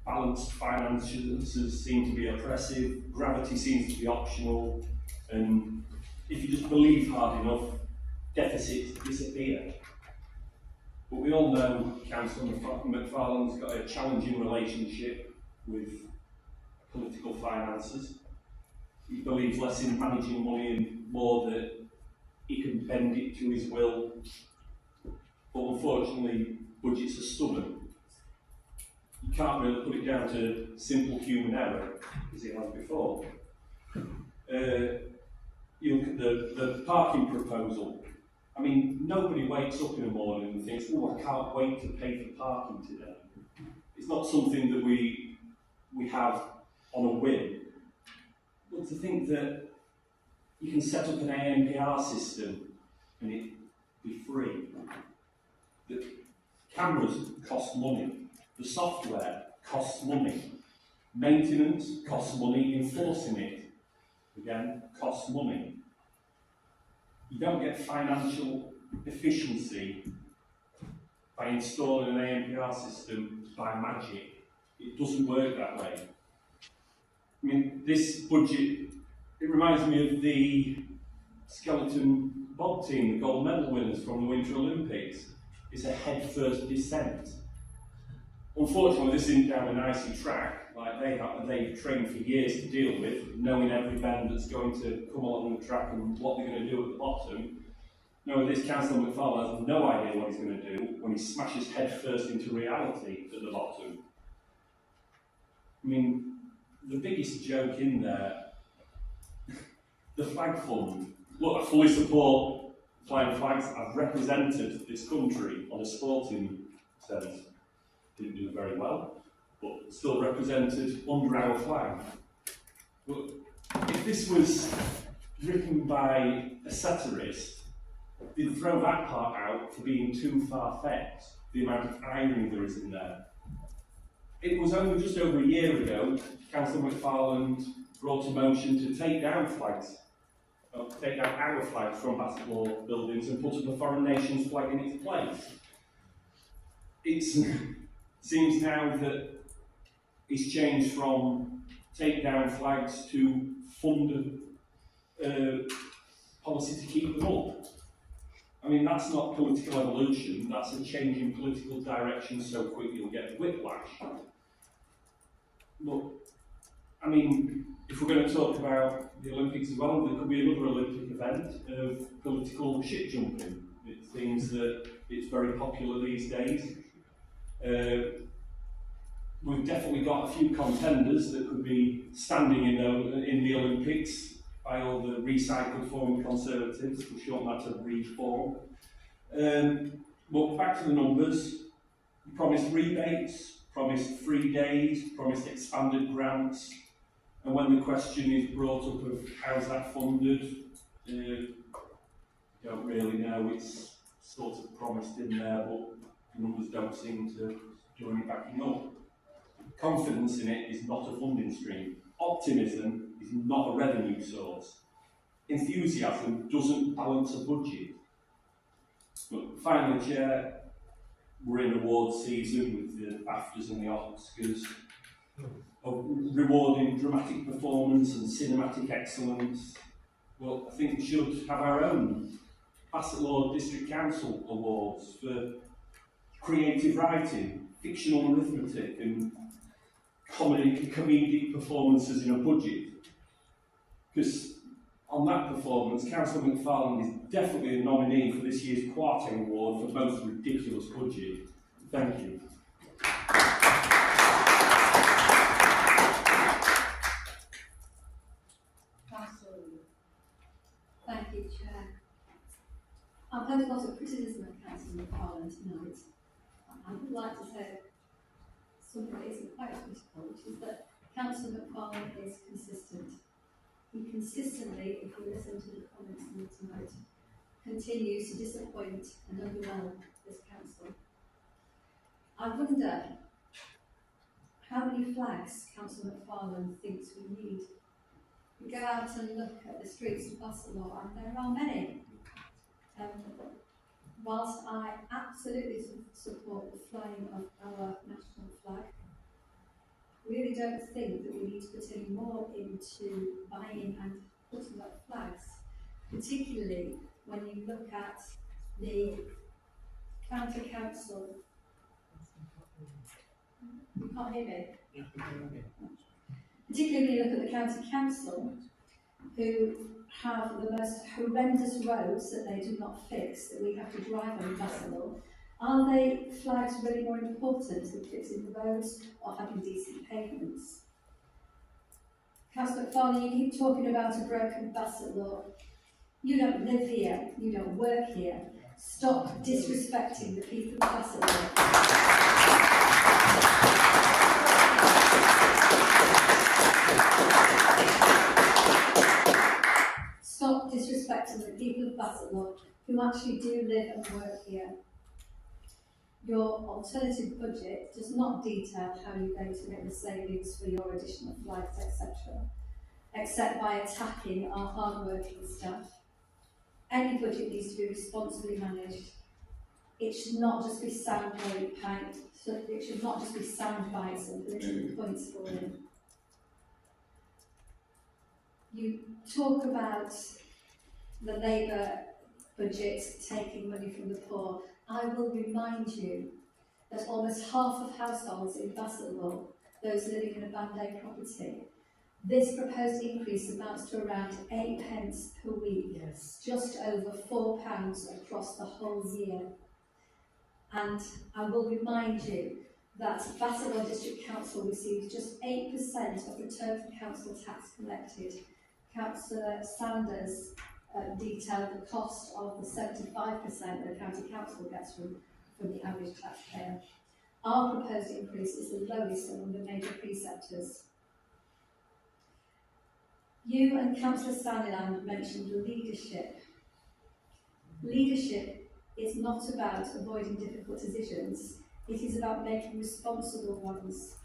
Balanced finances seem to be oppressive, gravity seems to be optional, and if you just believe hard enough, deficits disappear. But we all know Councillor McFarlane's got a challenging relationship with political finances. He believes less in managing money and more that he can bend it to his will. But unfortunately, budgets are stubborn. You can't really put it down to simple human error, as he has before. You look at the parking proposal. I mean, nobody wakes up in the morning and thinks, oh, I can't wait to pay for parking today. It's not something that we have on a whim. But to think that you can set up an ANPR system and it be free. The cameras cost money. The software costs money. Maintenance costs money. Enforcing it, again, costs money. You don't get financial efficiency by installing an ANPR system by magic. It doesn't work that way. I mean, this budget, it reminds me of the skeleton bob team, the gold medal winners from the Winter Olympics. It's a head-first descent. Unfortunately, this isn't down an icy track like they've trained for years to deal with, knowing every bend that's going to come along the track and what they're going to do at the bottom. No, this Councillor McFarlane has no idea what he's going to do when he smashes head-first into reality at the bottom. I mean, the biggest joke in there, the flag fund. Look, I fully support flying flags. I've represented this country on a sporting sense. Didn't do very well, but still represented under our flag. But if this was written by a satirist, they'd throw that part out for being too far-fetched, the amount of irony there is in there. It was only just over a year ago, Councillor McFarlane brought a motion to take down flags, take down our flags from Bassetlaw buildings and put up a foreign nation's flag in its place. It seems now that it's changed from take down flags to fund a policy to keep them up. I mean, that's not political evolution, that's a change in political direction so quick you'll get whiplash. But, I mean, if we're going to talk about the Olympics as well, there could be another Olympic event of political shit jumping. It seems that it's very popular these days. We've definitely got a few contenders that could be standing in the Olympics by all the recycled form Conservatives, for short matter reform. But back to the numbers, we promised rebates, promised 3 days, promised expanded grants, and when the question is brought up of how's that funded, don't really know. It's sort of promised in there, but the numbers don't seem to do any backing up. Confidence in it is not a funding stream. Optimism is not a revenue source. Enthusiasm doesn't balance a budget. But finally, Chair, we're in awards season with the BAFTAs and the Oscars, of rewarding dramatic performance and cinematic excellence. Well, I think we should have our own Bassetlaw District Council Awards for creative writing, fictional arithmetic and comedic performances in a budget. Because on that performance, Councillor McFarland is definitely a nominee for this year's Quarting Award for most ridiculous budget. Thank you. Thank you, Chair. I've heard a lot of criticism of Councillor McFarland tonight. I would like to say something that isn't quite critical, which is that Councillor McFarland is consistent. He consistently, if you listen to the comments tonight, continues to disappoint and overwhelm this council. I wonder how many flags Councillor McFarland thinks we need. We go out and look at the streets of Bassetlaw, and there are many. Whilst I absolutely support the flying of our national flag, I really don't think that we need to put any more into buying and putting up flags, particularly when you look at the county council. You can't hear me? Particularly when you look at the county council, who have the most horrendous roads that they do not fix, that we have to drive on in Bassetlaw. Are they flags really more important than fixing the roads or having decent pavements? Councillor McFarlane, you keep talking about a broken Bassetlaw. You don't live here, you don't work here. Stop disrespecting the people of Bassetlaw. Stop disrespecting the people of Bassetlaw who actually do live and work here. Your alternative budget does not detail how you're going to make the savings for your additional flags, etc., except by attacking our hard-working staff. Any budget needs to be responsibly managed. It should not just be sound bites and political points for them. You talk about the Labour budget taking money from the poor. I will remind you that almost half of households in Bassetlaw, those living in a Band Aid property, this proposed increase amounts to around 8 pence per week, just over £4 across the whole year. And I will remind you that Bassetlaw District Council receives just 8% of return from council tax collected. Councillor Sanders detailed the cost of the 75% that the county council gets from the average taxpayer. Our proposed increase is the lowest among the major preceptors. You and Councillor Sandland mentioned leadership. Leadership is not about avoiding difficult decisions. It is about making responsible ones.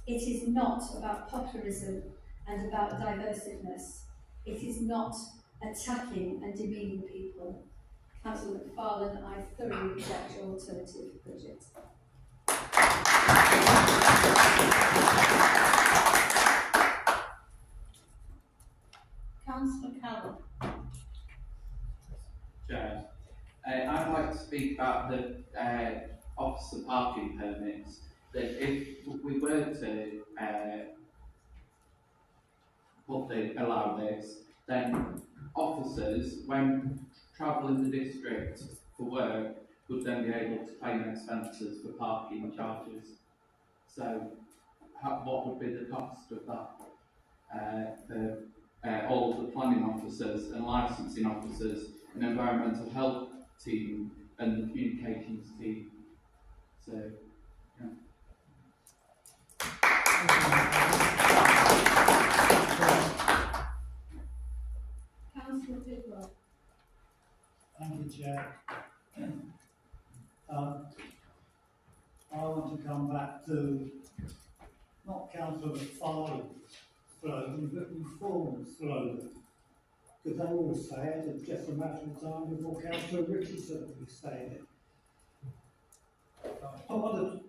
It is not about populism and about divisiveness. It is not attacking and demeaning people. Councillor McFarlane, I thoroughly reject your alternative budget. Councillor Carroll. Chair, I'd like to speak about the officer parking permits. That if we were to allow this, then officers, when travelling the district for work, would then be able to claim expenses for parking charges. So, what would be the cost of that for all the planning officers and licensing officers and environmental health team and the communications team? So, yeah. Councillor Bidwell. Thank you, Chair. I want to come back to not Councillor McFarlane's slogan, but Reform's slogan. Because they all say it, it's just a matter of time before Councillor Richardson will be saying it. I want to...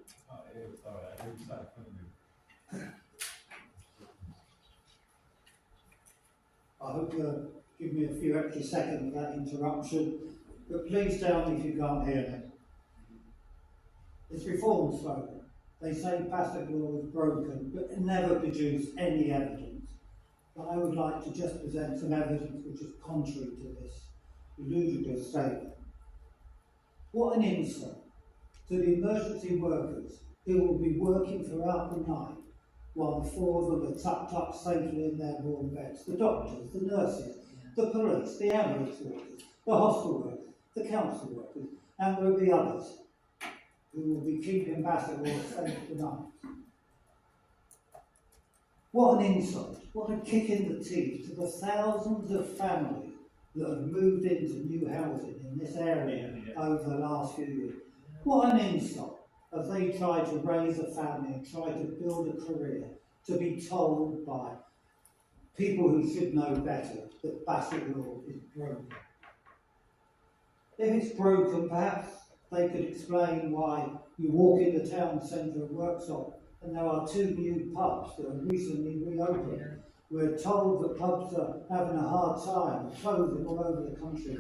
I hope you'll give me a few extra seconds of that interruption, but please tell me if you can't hear me. It's Reform's slogan. They say Bassetlaw is broken, but never produce any evidence. But I would like to just present some evidence which is contrary to this ludicrous statement. What an insult to the emergency workers who will be working throughout the night while the four of them are tucked up safely in their warm beds. The doctors, the nurses, the police, the ambulance workers, the hospital workers, the council workers, and there will be others who will be keeping Bassetlaw safe tonight. What an insult, what a kick in the teeth to the thousands of families that have moved into new housing in this area over the last few years. What an insult as they try to raise a family and try to build a career, to be told by people who should know better that Bassetlaw is broken. If it's broken, perhaps they could explain why you walk in the town centre of Worksop and there are two new pubs that have recently reopened. We're told that pubs are having a hard time, closing all over the country.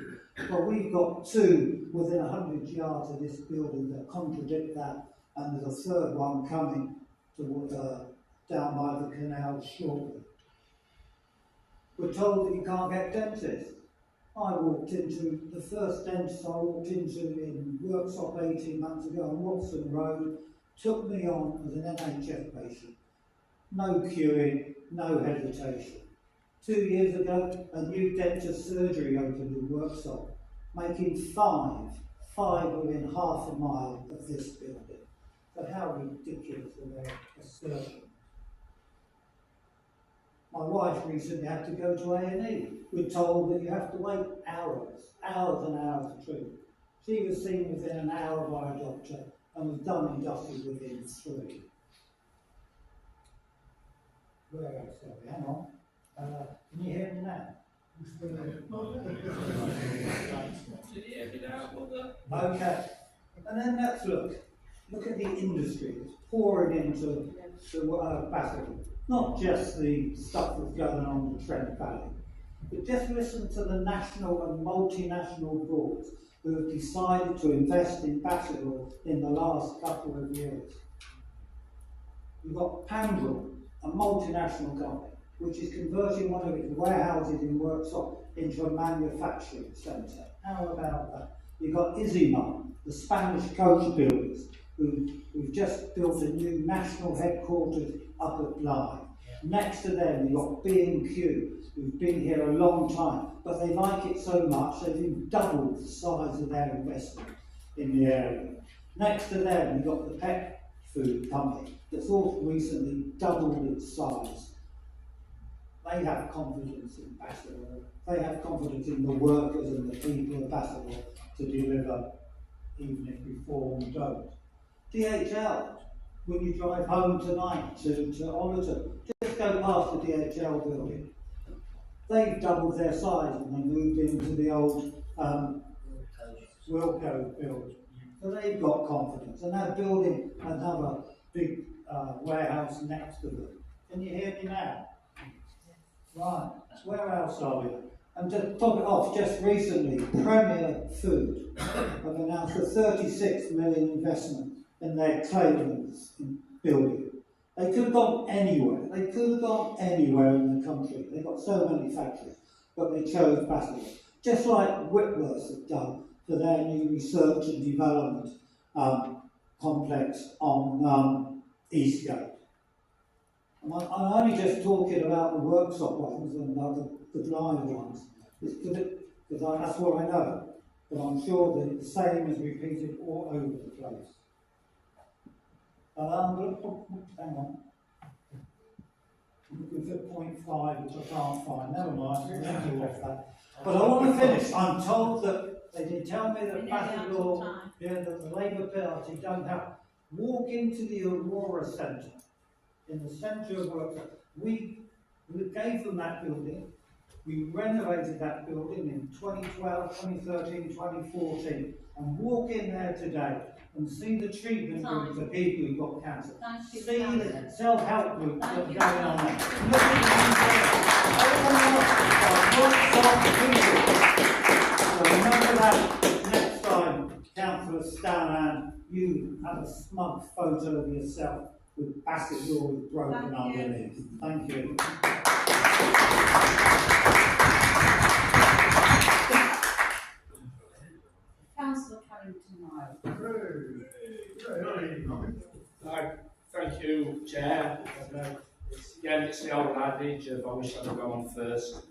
Well, we've got two within 100 yards of this building that contradict that, and there's a third one coming toward, down by the canal shortly. We're told that you can't get dentists. I walked into, the first dentist I walked into in Worksop 18 months ago on Watson Road, took me on as an NHS patient. No queuing, no hesitation. 2 years ago, a new dentist surgery opened in Worksop, making five within half a mile of this building. So how ridiculous are their assertions? My wife recently had to go to A&E. We're told that you have to wait hours and hours of treatment. She was seen within an hour by a doctor and was done and dusted within 3. Where else are we? Hang on. Can you hear me now? Okay. And then let's look at the industry that's pouring into Bassetlaw. Not just the stuff that's going on in Trent Valley, but just listen to the national and multinational boards who have decided to invest in Bassetlaw in the last couple of years. We've got Pandrel, a multinational company, which is converting one of its warehouses in Worksop into a manufacturing centre. How about that? You've got Izimar, the Spanish coach builders, who've just built a new national headquarters up at Blythe. Next to them, you've got B&Q, who've been here a long time, but they like it so much they've doubled the size of their investment in the area. Next to them, you've got the pet food company that's also recently doubled its size. They have confidence in Bassetlaw. They have confidence in the workers and the people of Bassetlaw to deliver, even if Reform don't. DHL, when you drive home tonight to Ollerton, just go past the DHL building. They've doubled their size when they moved into the old Wilco building. So they've got confidence, and they're building another big warehouse next to them. Can you hear me now? Right, where else are we? And to top it off, just recently, Premier Food have announced a 36 million investment in their Claymans building. They could have gone anywhere. They could have gone anywhere in the country. They've got so many factories, but they chose Bassetlaw. Just like Whitworth have done for their new research and development complex on Eastgate. I'm only just talking about the Worksop ones and the Blythe ones, because that's what I know. But I'm sure that the same is repeated all over the place. Hang on. It was at 0.5, which I can't find. Never mind, we'll do off that. But I want to finish. I'm told that they did tell me that Bassetlaw, that the Labour Party don't have. Walk into the Aurora Centre, in the centre of Worksop. We gave them that building. We renovated that building in 2012, 2013, 2014, and walk in there today and see the treatment rooms for people who've got cancer. See the self-help groups that are going on there. Look at the so remember that next time, Councillor Stannan, you have a smug photo of yourself with Bassetlaw broken underneath. Thank you. Councillor Carrington Thank you, Chair. It's the old adage of I wish I could go on first.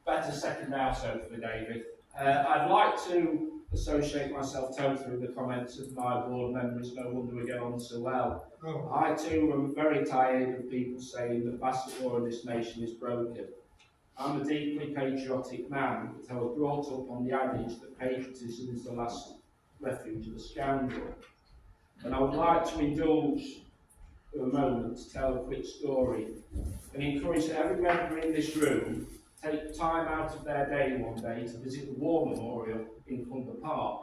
Better second house, hopefully, David. I'd like to associate myself totally with the comments of my ward members. No wonder we get on so well. Oh. I too am very tired of people saying that Bassetlaw in this nation is broken. I'm a deeply patriotic man, but I was brought up on the adage that patriotism is the last refuge of a scoundrel. And I would like to indulge for a moment to tell a quick story and encourage every member in this room to take time out of their day one day to visit the War Memorial in Clumber Park.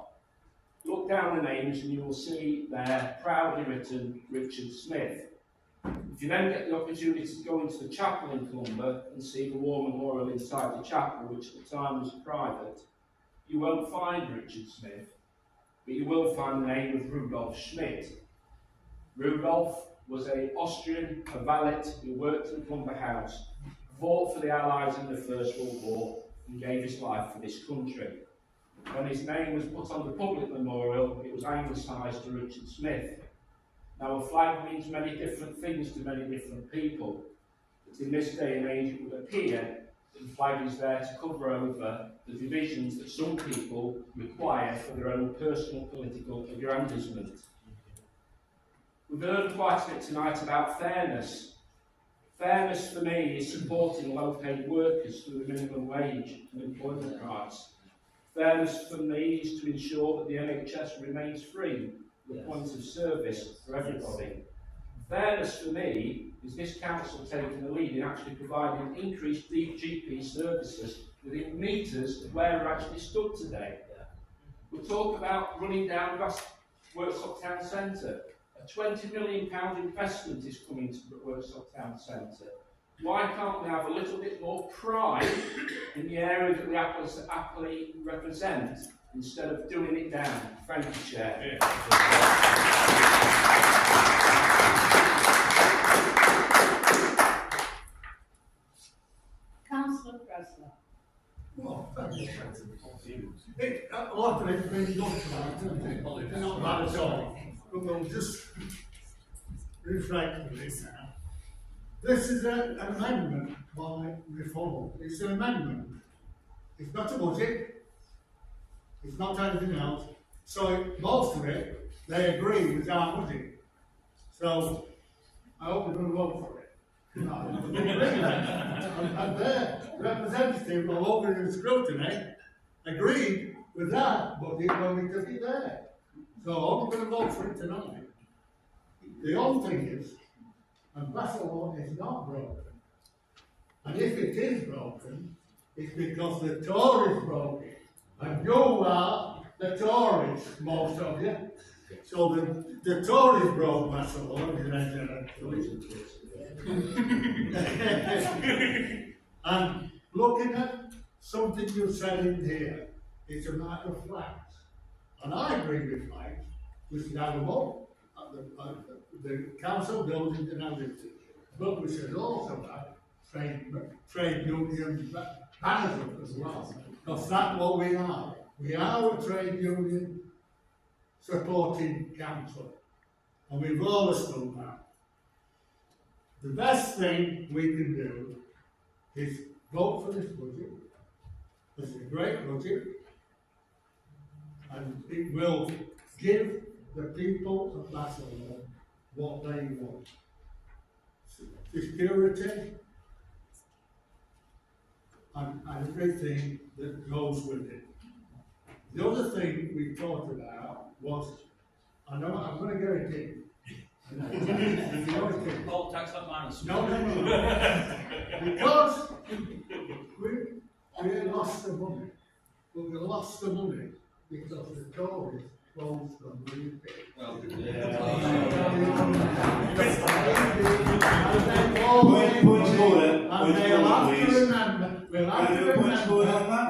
Look down the names and you will see there proudly written Richard Smith. If you then get the opportunity to go into the chapel in Clumber and see the War Memorial inside the chapel, which at the time was private, you won't find Richard Smith, but you will find the name of Rudolf Schmidt. Rudolf was an Austrian, a valet who worked in Clumber House, fought for the Allies in the First World War, and gave his life for this country. When his name was put on the public memorial, it was anglicised to Richard Smith. Now, a flag means many different things to many different people, but in this day and age it would appear that the flag is there to cover over the divisions that some people require for their own personal political aggrandisement. We've heard quite a bit tonight about fairness. Fairness for me is supporting low-paid workers through the minimum wage and employment rights. Fairness for me is to ensure that the NHS remains free, the point of service for everybody. Fairness for me is this council taking the lead in actually providing increased GP services within metres of where we're actually stood today. We talk about running down Worksop Town Centre. A £20 million investment is coming to Worksop Town Centre. Why can't we have a little bit more pride in the area that we happily represent instead of doing it down? Thank you, Chair. Councillor Bassetlaw. Well, thank you. A lot of it's been done tonight, isn't it? They're not bad at all. But we'll just reflect on this now. This is an amendment by Reform. It's an amendment. It's not a budget. It's not anything else. So most of it, they agree with our budget. So I hope they're going to vote for it. And their representative of open scrutiny agreed with that budget when we took it there. So I hope we're going to vote for it tonight. The only thing is, and Bassetlaw is not broken. And if it is broken, it's because the Tories broke it. And you are the Tories, most of you. So the Tories broke Bassetlaw, and looking at something you said in here, it's a matter of facts. And I agree with facts, we should have them all. The council buildings and everything. But we should also have trade union banners up as well. Because that's what we are. We are a trade union supporting council. And we've always done that. The best thing we can do is vote for this budget. It's a great budget. And it will give the people of Bassetlaw what they want. security, and everything that goes with it. The other thing we talked about was, I know I'm going to get it in. Poll tax up minus. No. Because we lost the money. But we lost the money because the Tories closed the money pit. Well,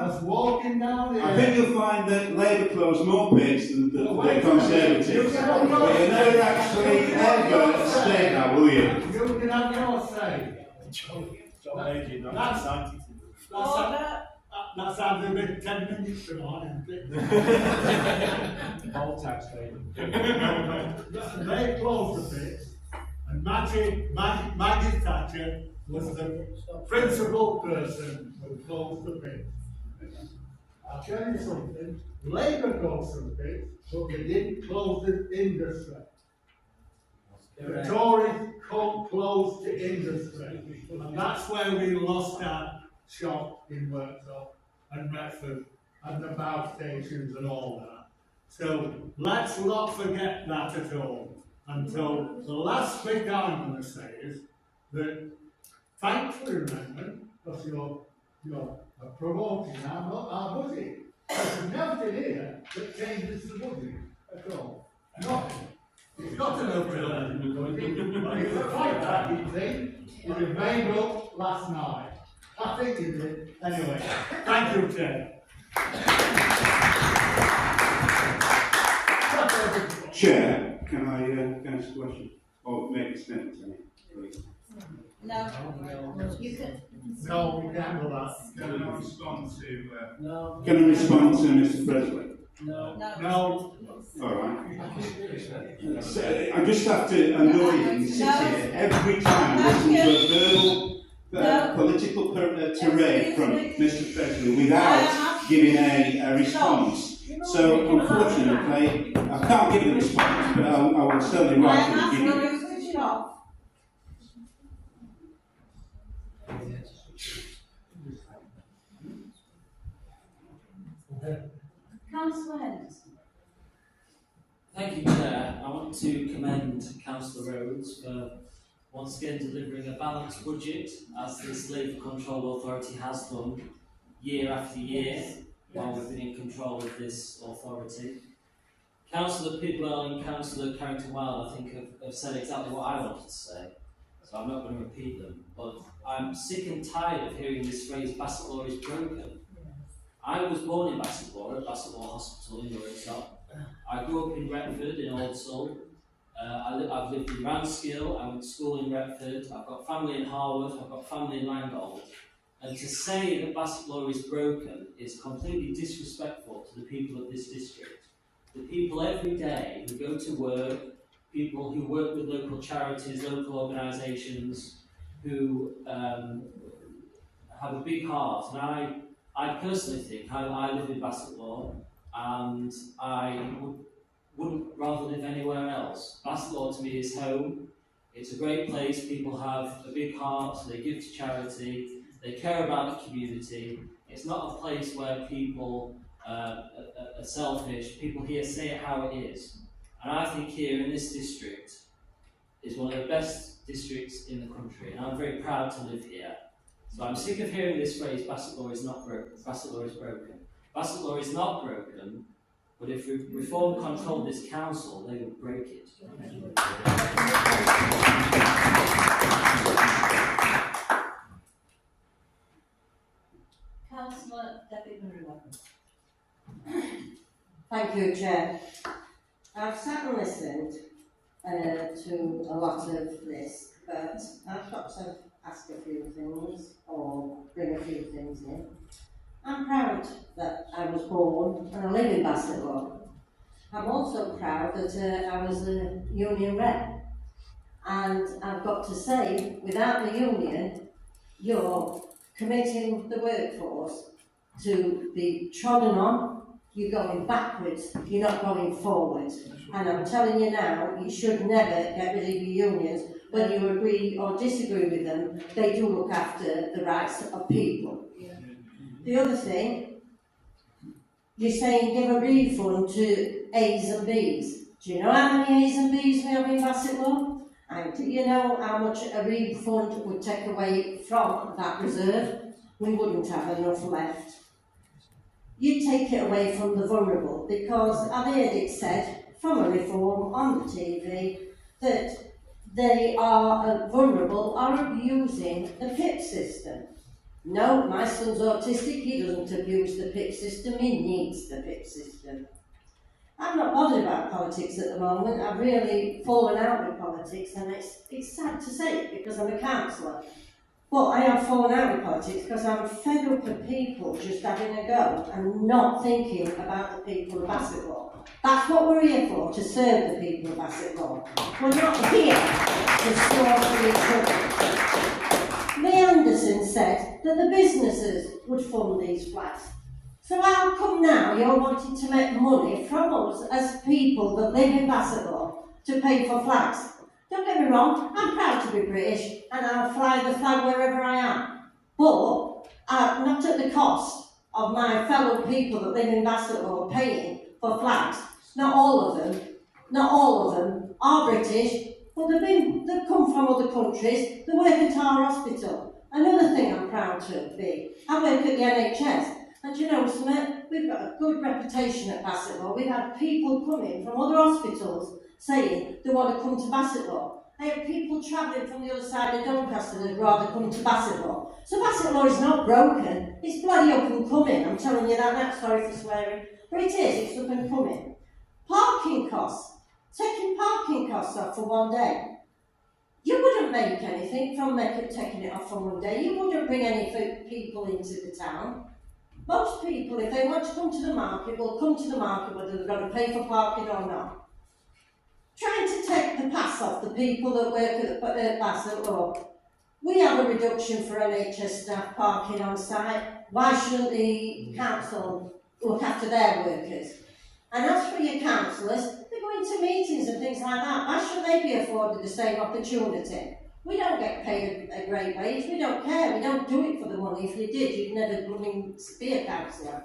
That's walking down the I think you'll find that Labour closed more pits than the Conservatives. But you'll never actually ever stay now, will you? You can have your say. That's having been 10 minutes tonight, isn't it? Poll tax, David. They closed the pits, and Maggie Thatcher was the principal person who closed the pits. I'll tell you something, Labour closed the pits, but they didn't close the industry. The Tories closed the industry, and that's where we lost our shop in Worksop and Retford and the bow stations and all that. So let's not forget that at all. Until the last bit I'm going to say is that thanks for the amendment, because you're promoting our budget. There's nothing here that changes the budget at all. Nothing. It's not an open amendment. It's a quite happy thing. It was made up last night. I think you did. Anyway, thank you, Chair. Chair, can I ask a question? Or make a statement, please? No, you can. No, we can't do that. Can I respond to? No. Can I respond to Mr. Presley? No. No. All right. So, I just have to annoy him, sit here every time and listen to a verbal political tirade from Mr. Presley without giving a response. So, unfortunately, I can't give a response, but I will certainly write it and give you. Councillor Henderson. Thank you, Chair. I want to commend Councillor Rhodes for once again delivering a balanced budget, as this Labour Control Authority has done year after year while we've been in control of this authority. Councillor Pidwell and Councillor Carrington-Wild, I think, have said exactly what I wanted to say, so I'm not going to repeat them. But I'm sick and tired of hearing this phrase, Bassetlaw is broken. I was born in Bassetlaw, at Bassetlaw Hospital in Worksop. I grew up in Retford, in Aldsall. I've lived in Ranskill, I went to school in Retford, I've got family in Harwood, I've got family in Langhold. And to say that Bassetlaw is broken is completely disrespectful to the people of this district. The people every day who go to work, people who work with local charities, local organisations, who have a big heart. And I personally think, I live in Bassetlaw, and I wouldn't rather live anywhere else. Bassetlaw to me is home. It's a great place. People have a big heart, they give to charity, they care about the community. It's not a place where people are selfish. People here say it how it is. And I think here in this district is one of the best districts in the country, and I'm very proud to live here. So I'm sick of hearing this phrase, Bassetlaw is not broken. Bassetlaw is broken. Bassetlaw is not broken, but if Reform controlled this council, they would break it. Councillor Debbie Marie. Thank you, Chair. I've sat and listened to a lot of this, but I've got to ask a few things or bring a few things in. I'm proud that I was born and I live in Bassetlaw. I'm also proud that I was a union rep. And I've got to say, without the union, you're committing the workforce to be trodden on. You're going backwards, you're not going forward. And I'm telling you now, you should never get rid of your unions, whether you agree or disagree with them, they do look after the rights of people. The other thing, you're saying give a refund to A's and B's. Do you know how many A's and B's we have in Bassetlaw? And do you know how much a refund would take away from that reserve? We wouldn't have enough left. You take it away from the vulnerable, because I've heard it said from a reform on the TV that they are vulnerable or abusing the PIP system. No, my son's autistic, he doesn't abuse the PIP system, he needs the PIP system. I'm not bothered about politics at the moment. I've really fallen out with politics, and it's sad to say it because I'm a councillor. But I have fallen out with politics because I'm fed up of people just having a go and not thinking about the people of Bassetlaw. That's what we're here for, to serve the people of Bassetlaw. We're not here to slaughter each other. Lee Anderson said that the businesses would fund these flags. So how come now you're wanting to make money from us as people that live in Bassetlaw to pay for flags? Don't get me wrong, I'm proud to be British and I'll fly the flag wherever I am. But not at the cost of my fellow people that live in Bassetlaw paying for flags. Not all of them are British, but they've come from other countries, they work at our hospital. Another thing I'm proud to be, I work at the NHS. And you know something, we've got a good reputation at Bassetlaw. We've had people coming from other hospitals saying they want to come to Bassetlaw. I have people travelling from the other side of Doncaster that'd rather come to Bassetlaw. So Bassetlaw is not broken, it's bloody up and coming. I'm telling you that now, sorry for swearing. But it is, it's up and coming. Parking costs, taking parking costs off for one day. You wouldn't make anything from taking it off for one day. You wouldn't bring any people into the town. Most people, if they want to come to the market, will come to the market whether they're going to pay for parking or not. Trying to take the pass off the people that work at Bassetlaw. We have a reduction for NHS staff parking on site. Why shouldn't the council look after their workers? And as for your councillors, they go into meetings and things like that. Why should they be afforded the same opportunity? We don't get paid a great wage, we don't care, we don't do it for the money. If you did, you'd never be a councillor.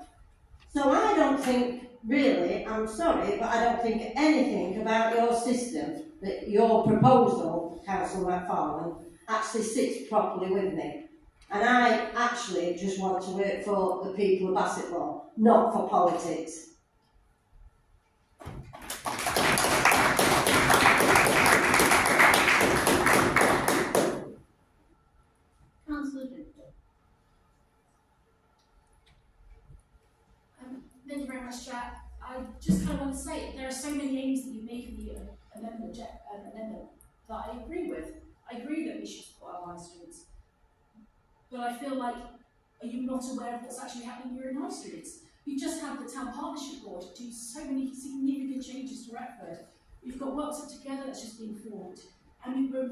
So I don't think, really, I'm sorry, but I don't think anything about your system, that your proposal, Councillor McFarlane, actually sits properly with me. And I actually just want to work for the people of Bassetlaw, not for politics. Thank you very much, Chair. I just kind of want to say there are so many aims that you make in the amendment that I agree with. I agree that we should support our high streets, but I feel like, are you not aware of what's actually happening here in high streets? We've just had the Town Partnership Board do so many significant changes to Retford. We've got Worksop together that's just been formed, and we're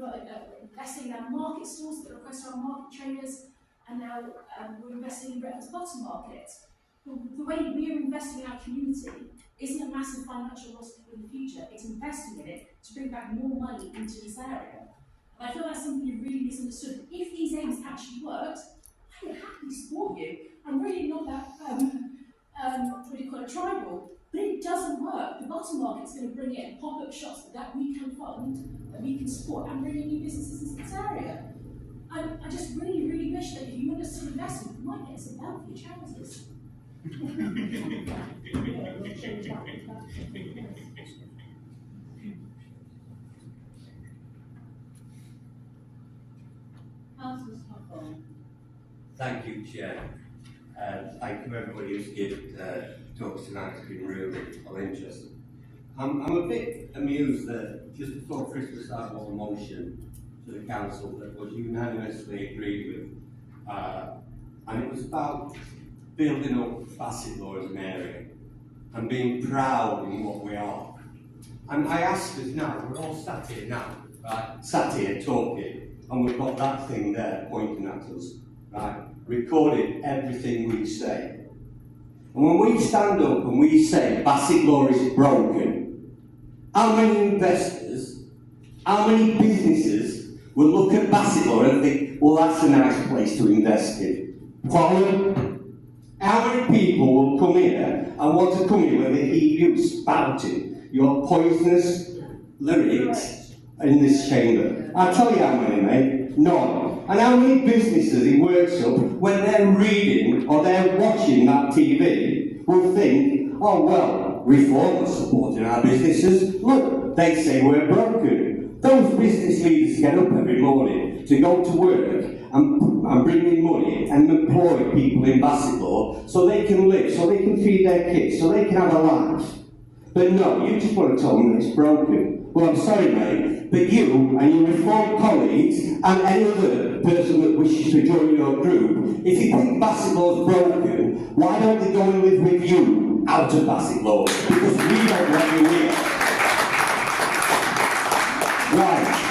investing in our market stores that request our market traders, and now we're investing in Retford's bottom market. The way we're investing in our community isn't a massive financial loss in the future, it's investing in it to bring back more money into this area. And I feel that's something you've really misunderstood. If these aims actually worked, I would happily support you. I'm really not that, what do you call it, tribal, but it doesn't work. The bottom market's going to bring in pop-up shops that we can fund, that we can support, and bring in new businesses into this area. I just really, really wish that if you want us to invest, we might get some help for your charities. Thank you, Chair. Thank you everybody who's given talks tonight. It's been really interesting. I'm a bit amused that just before Christmas I was a motion to the council that was unanimously agreed with, and it was about building up Bassetlaw as an area and being proud in what we are. And I asked us now, we're all sat here now, right? Sat here talking, and we've got that thing there pointing at us, right? Recording everything we say. And when we stand up and we say Bassetlaw is broken, how many investors, how many businesses will look at Bassetlaw and think, well, that's a nice place to invest in. Quality. How many people will come here and want to come here when they hear you spouting your poisonous lyrics in this chamber? I'll tell you how many, mate. None. And how many businesses in Worksop, when they're reading or they're watching that TV, will think, oh, well, Reform is supporting our businesses. Look, they say we're broken. Those business leaders get up every morning to go to work and bring in money and employ people in Bassetlaw so they can live, so they can feed their kids, so they can have a life. But no, you just want to tell them it's broken. Well, I'm sorry, mate, but you and your Reform colleagues and any other person that wishes to join your group, if you think Bassetlaw's broken, why don't they go and live with you out of Bassetlaw? Because we don't want you here. Right.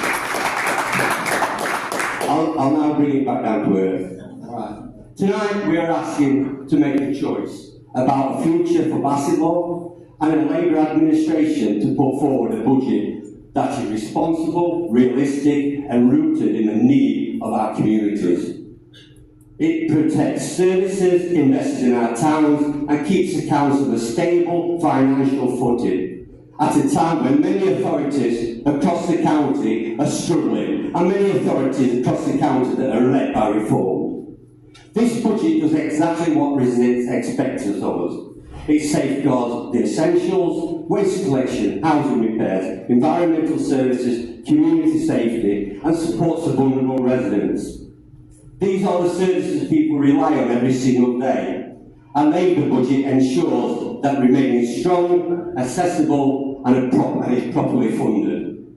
I'll now bring it back down to earth. Right. Tonight we are asking to make a choice about a future for Bassetlaw and a Labour administration to put forward a budget that is responsible, realistic and rooted in the need of our communities. It protects services, invests in our towns and keeps the council a stable financial footing at a time when many authorities across the county are struggling and many authorities across the county that are led by Reform. This budget does exactly what residents expect of us. It safeguards the essentials, waste collection, housing repairs, environmental services, community safety and supports the vulnerable residents. These are the services people rely on every single day. A Labour budget ensures that remaining strong, accessible and is properly funded.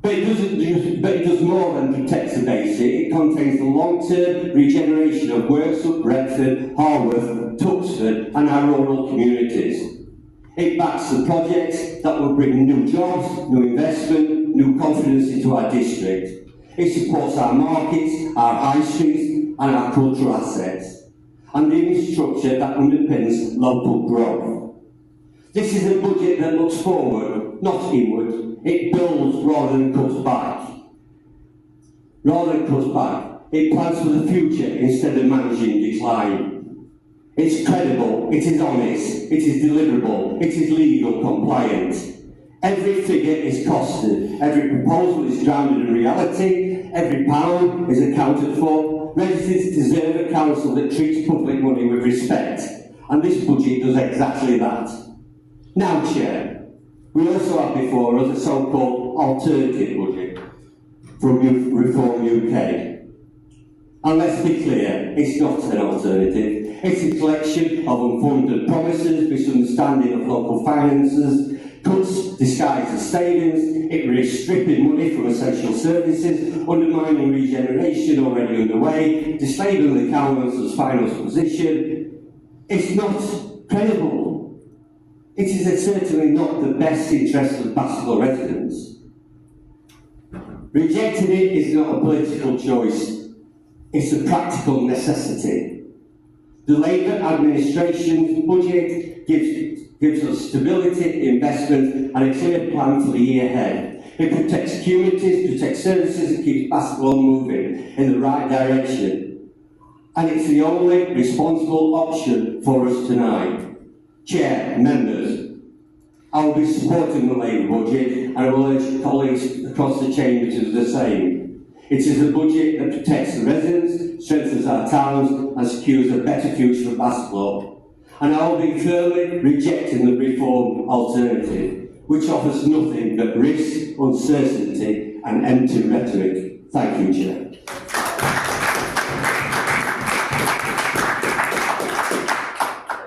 But it does more than protect the basic. It contains the long-term regeneration of Worksop, Retford, Harworth, Tuxford and our rural communities. It backs the projects that will bring new jobs, new investment, new confidence into our district. It supports our markets, our high streets and our cultural assets, and the infrastructure that underpins local growth. This is a budget that looks forward, not inward. It builds rather than cuts back. It plans for the future instead of managing decline. It's credible, it is honest, it is deliverable, it is legal compliant. Every figure is costed, every proposal is grounded in reality, every pound is accounted for. Residents deserve a council that treats public money with respect, and this budget does exactly that. Now, Chair, we also have before us a so-called alternative budget from Reform UK. And let's be clear, it's not an alternative. It's a collection of unfunded promises, misunderstanding of local finances, cuts disguised as savings, it risks stripping money from essential services, undermining regeneration already underway, disabling the council's finance position. It's not credible. It is certainly not the best interest of Bassetlaw residents. Rejecting it is not a political choice, it's a practical necessity. The Labour administration's budget gives us stability, investment and a clear plan for the year ahead. It protects communities, protects services and keeps Bassetlaw moving in the right direction. And it's the only responsible option for us tonight. Chair, members, I will be supporting the Labour budget and I will urge colleagues across the chamber to do the same. It is a budget that protects the residents, strengthens our towns and secures a better future for Bassetlaw. And I will be firmly rejecting the Reform alternative, which offers nothing but risk, uncertainty and empty rhetoric. Thank you, Chair.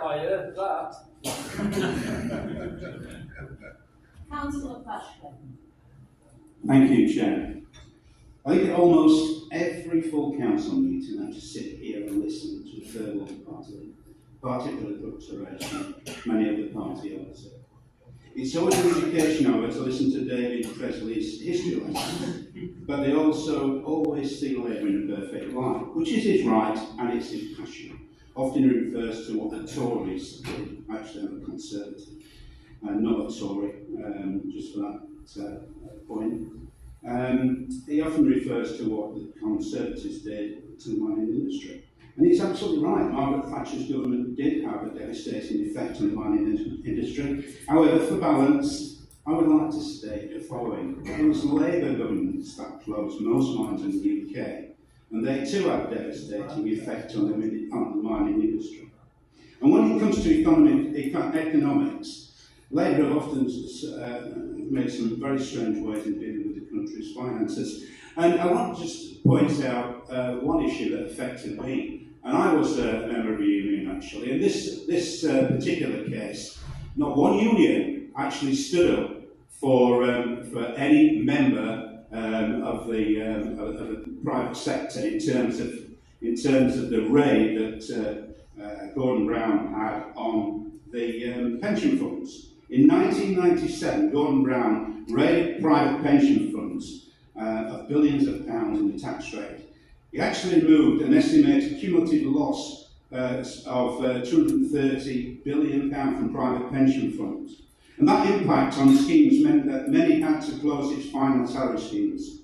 I heard that. Councillor Bashford. Thank you, Chair. I think at almost every full council meeting I just sit here and listen to the verbal party political declaration, many of the party also. It's always an education, however, to listen to David Presley's history lessons, but they also always see Labour in a perfect light, which is his right and it's his passion. Often he refers to what the Tories did. Actually, I'm a Conservative, not a Tory, just for that point. he often refers to what the Conservatives did to the mining industry. And he's absolutely right. Margaret Thatcher's government did have a devastating effect on the mining industry. However, for balance, I would like to state the following. It was Labour governments that closed most mines in the UK, and they too had a devastating effect on the mining industry. And when it comes to economics, Labour have often made some very strange ways in dealing with the country's finances. And I want to just point out one issue that affected me. And I was a member of a union, actually. In this particular case, not one union actually stood up for any member of the private sector in terms of the raid that Gordon Brown had on the pension funds. In 1997, Gordon Brown raided private pension funds of billions of pounds in the tax rate. He actually removed an estimated cumulative loss of £230 billion from private pension funds. And that impact on schemes meant that many had to close its final salary schemes.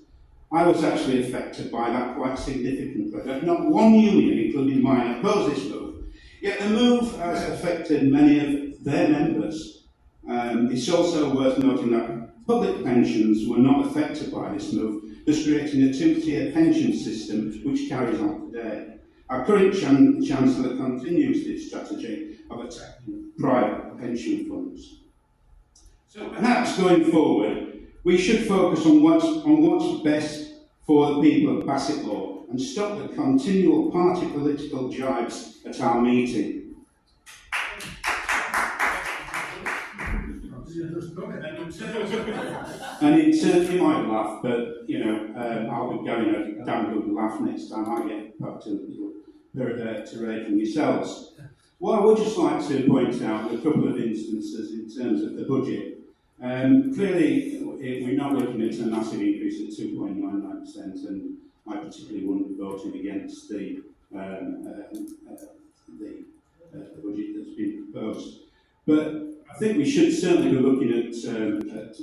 I was actually affected by that quite significantly. But not one union, including mine, opposed this move. Yet the move has affected many of their members. It's also worth noting that public pensions were not affected by this move, thus creating a two-tier pension system which carries on today. Our current Chancellor continues this strategy of attacking private pension funds. So perhaps going forward, we should focus on what's best for the people of Bassetlaw and stop the continual party political jibes at our meeting. And in turn, you might laugh, but you know, I'll be going a damn good laugh next time I get back to raid from yourselves. What I would just like to point out a couple of instances in terms of the budget. Clearly, we're not looking at a massive increase at 2.99%, and I particularly wouldn't be voting against the budget that's been proposed. But I think we should certainly be looking at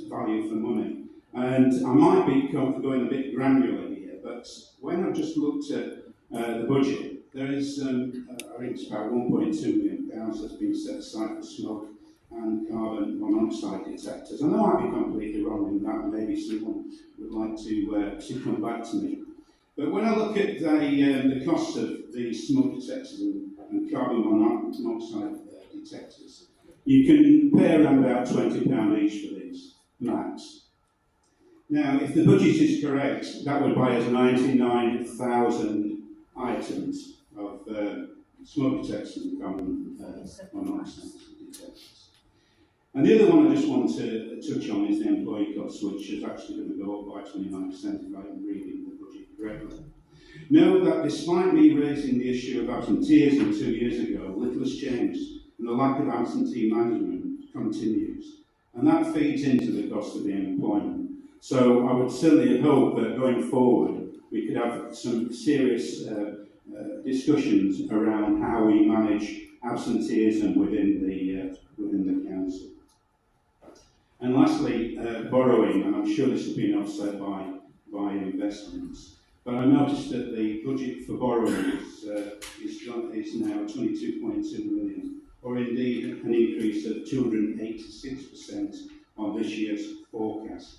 value for money. And I might be going a bit granular here, but when I've just looked at the budget, there is, I think it's about £1.2 million that's been set aside for smoke and carbon monoxide detectors. I know I'd be completely wrong in that, maybe someone would like to come back to me. But when I look at the cost of the smoke detectors and carbon monoxide detectors, you can pay around about £20 each for these, max. Now, if the budget is correct, that would buy us 99,000 items of smoke detectors and carbon monoxide detectors. And the other one I just want to touch on is the employee costs, which is actually going to go up by 29% if I'm reading the budget correctly. Note that despite me raising the issue of absenteeism 2 years ago, little has changed, and the lack of absentee management continues. And that feeds into the cost of the employment. So I would certainly hope that going forward we could have some serious discussions around how we manage absenteeism within the council. And lastly, borrowing, and I'm sure this has been offset by investments. But I noticed that the budget for borrowing is now 22.2 million, or indeed an increase of 286% on this year's forecast.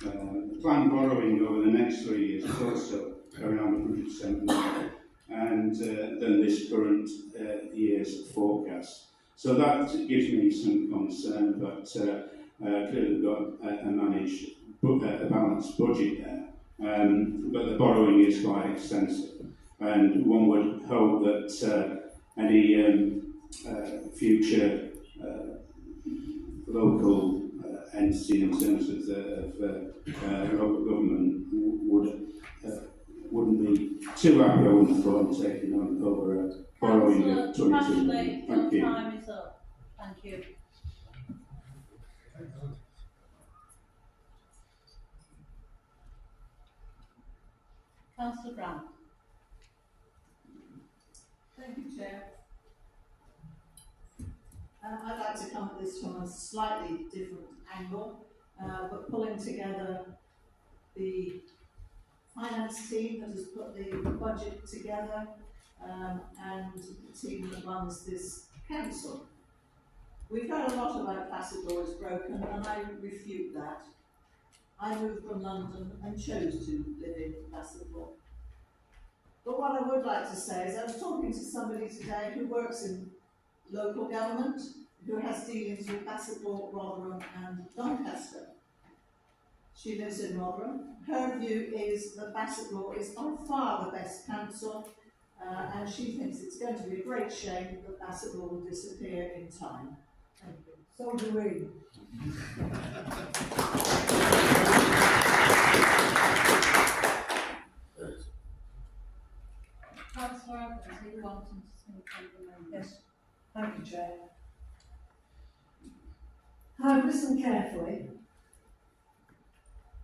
The planned borrowing over the next 3 years is also around 100% more than this current year's forecast. So that gives me some concern, but clearly we've got a balanced budget there. But the borrowing is quite extensive, and one would hope that any future local entity in terms of local government wouldn't be too happy, I wouldn't have thought, taking on over borrowing of 22 million. Thank you. Time is up. Thank you. Councillor Brown. Thank you, Chair. I'd like to come at this from a slightly different angle, but pulling together the finance team that has put the budget together, and the team that runs this council. We've heard a lot about Bassetlaw is broken, and I refute that. I moved from London and chose to live in Bassetlaw. But what I would like to say is I was talking to somebody today who works in local government, who has dealings with Bassetlaw, Rotherham and Doncaster. She lives in Rotherham. Her view is that Bassetlaw is by far the best council, and she thinks it's going to be a great shame that Bassetlaw will disappear in time. Thank you. So do we. Councillor Evans, are you wanting to speak on the amendment? Yes, thank you, Chair. I've listened carefully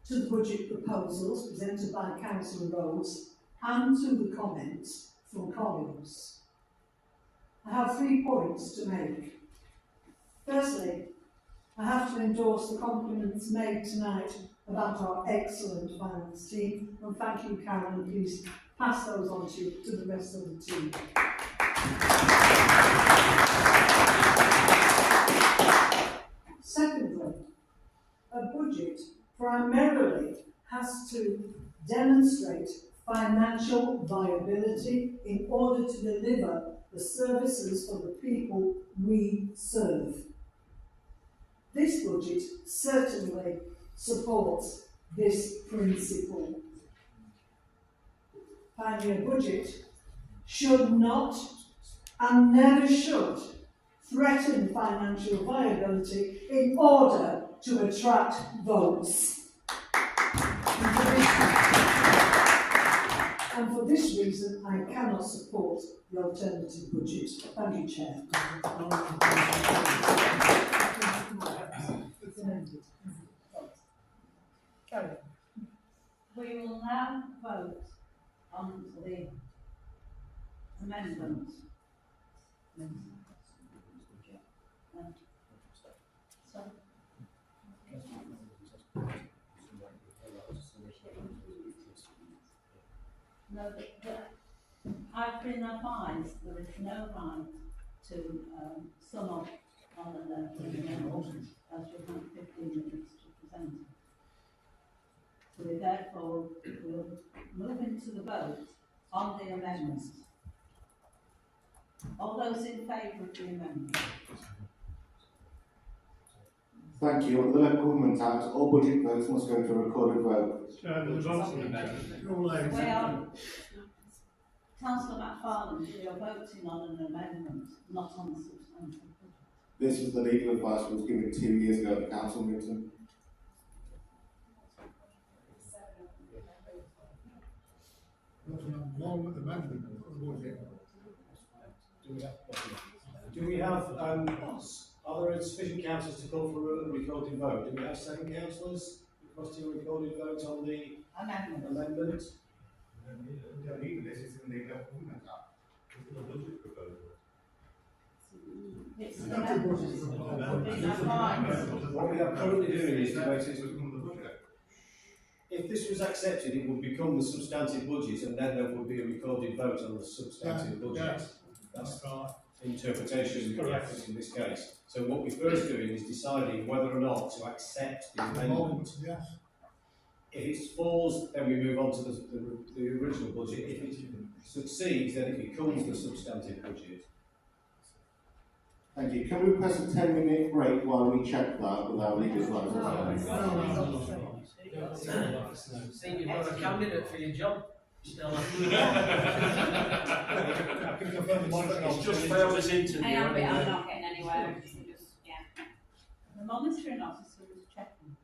to the budget proposals presented by Councillor Rhodes and to the comments from colleagues. I have 3 points to make. Firstly, I have to endorse the compliments made tonight about our excellent finance team, and thank you, Karen, and please pass those on to the rest of the team. Secondly, a budget primarily has to demonstrate financial viability in order to deliver the services for the people we serve. This budget certainly supports this principle. Finally, a budget should not and never should threaten financial viability in order to attract votes. And for this reason, I cannot support the alternative budget. Thank you, Chair. We will now vote on the amendment. No, I've been advised there is no right to sum up on an amendment as we have 15 minutes to present it. So we therefore will move into the vote on the amendment. All those in favour of the amendment? Thank you. Under the Local Government Act, all budget votes must go to a recorded vote. We are, Councillor McFarlane, we are voting on an amendment, not on the substantive budget. This was the legal advice that was given 2 years ago at the council meeting. Do we have, are there sufficient councillors to call for a recorded vote? Do we have 7 councillors requesting a recorded vote on the amendment? This is in the Local Government Act. It's a budget proposal. What we are currently doing is debating. If this was accepted, it would become the substantive budget, and then there would be a recorded vote on the substantive budget. That's the interpretation correct in this case. So what we're first doing is deciding whether or not to accept the amendment. If it falls, then we move on to the original budget. If it succeeds, then it becomes the substantive budget. Thank you. Can we press a 10-minute break while we check that with our legal advisors? See, you've got a candidate for your job. Still. It's just failed this interview. I am, but I'm not getting anywhere. Just, yeah. The monitoring officer was checking.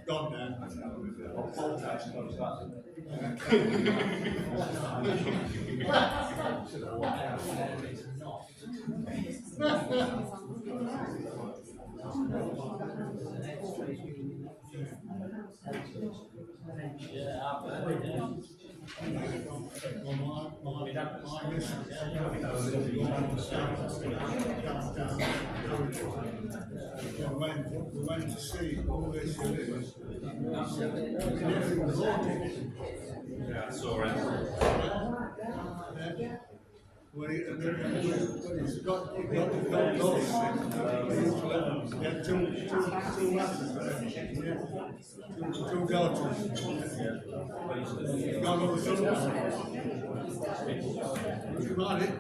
gone now. We went to see all this. Yeah, it's all right. When he's got those, two lasses there, two daughters. He's got all the sons. Would you mind it?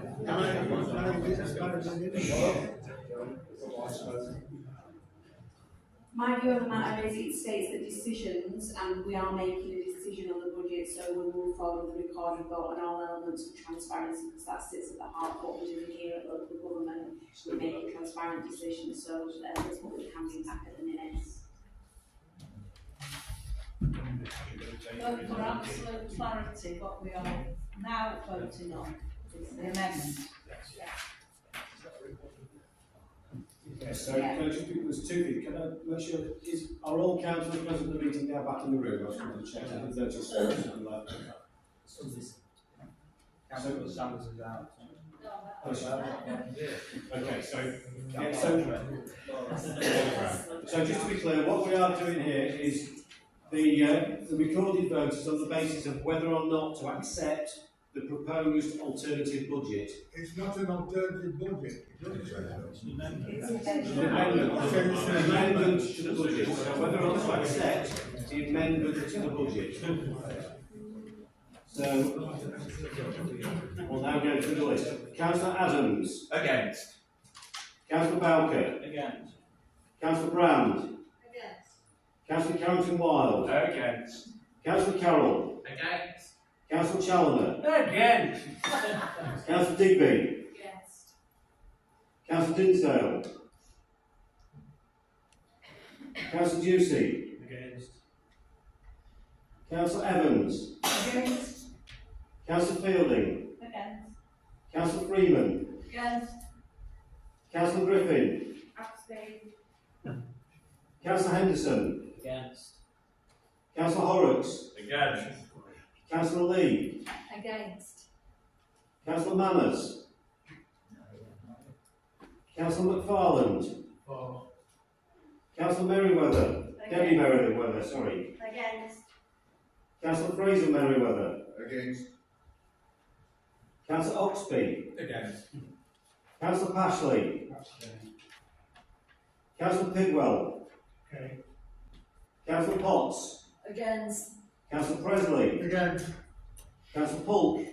My view on the matter is it states that decisions, and we are making a decision on the budget, so we'll move forward with the recorded vote on all elements of transparency, because that sits at the heart of what we're doing here at local government. We're making transparent decisions, so that's what we can do back at the minutes. So for absolute clarity, what we are now voting on is the amendment. Okay, so can I just, there's two things. Can I make sure, are all councillors present at the meeting now back in the room? I just wanted to check. I didn't notice something like that. Councillor Sanders is out. Okay, so just to be clear, what we are doing here is the recorded vote is on the basis of whether or not to accept the proposed alternative budget. It's not an alternative budget. It's an amendment to the budget. So whether or not to accept the amendment to the budget. So we'll now go through the list. Councillor Adams. Against. Councillor Bowker. Against. Councillor Brand. Against. Councillor Carrington-Wilde. Against. Councillor Carroll. Against. Councillor Challoner. Against. Councillor Digby. Against. Councillor Dinsdale. Councillor Ducey. Against. Councillor Evans. Against. Councillor Fielding. Against. Councillor Freeman. Against. Councillor Griffin. Abstain. Councillor Henderson. Against. Councillor Horrocks. Against. Councillor Lee. Against. Councillor Manners. Councillor McFarland. For. Councillor Merriweather. Debbie Merriweather, sorry. Against. Councillor Fraser Merriweather. Against. Councillor Oxby. Against. Councillor Pashley. Councillor Pidwell. Okay. Councillor Potts. Against. Councillor Presley. Against. Councillor Polk.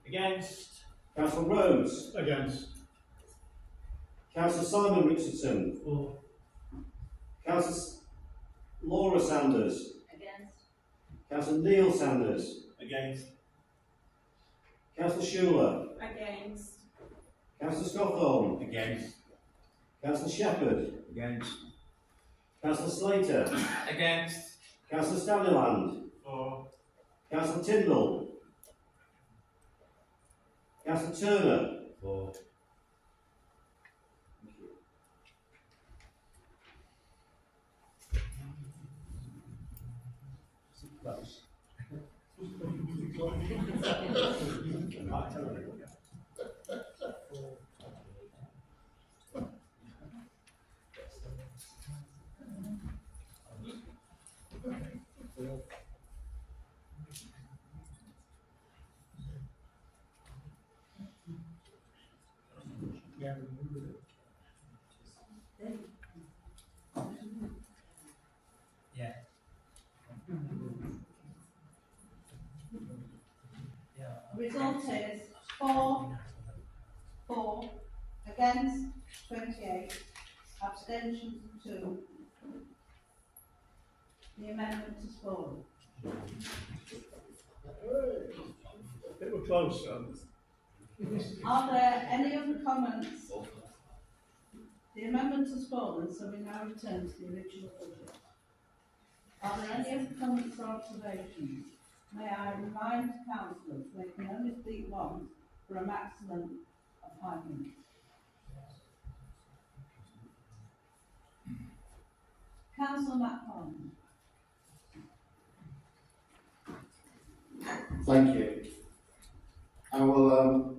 Against. Councillor Rhodes. Against. Councillor Simon Richardson. For. Councillor Laura Sanders. Against. Councillor Neil Sanders. Against. Councillor Schuler. Against. Councillor Scawthorne. Against. Councillor Shepherd. Against. Councillor Slater. Against. Councillor Staniland. For. Councillor Tyndall. Councillor Turner. For. Close. Yeah. Result is 4, against 28, abstentions 2. The amendment is fallen. They were close, Are there any other comments? The amendment has fallen, so we now return to the original budget. Are there any other comments or observations? May I remind councillors they can only speak once for a maximum of 5 minutes. Councillor McFarlane. Thank you. I will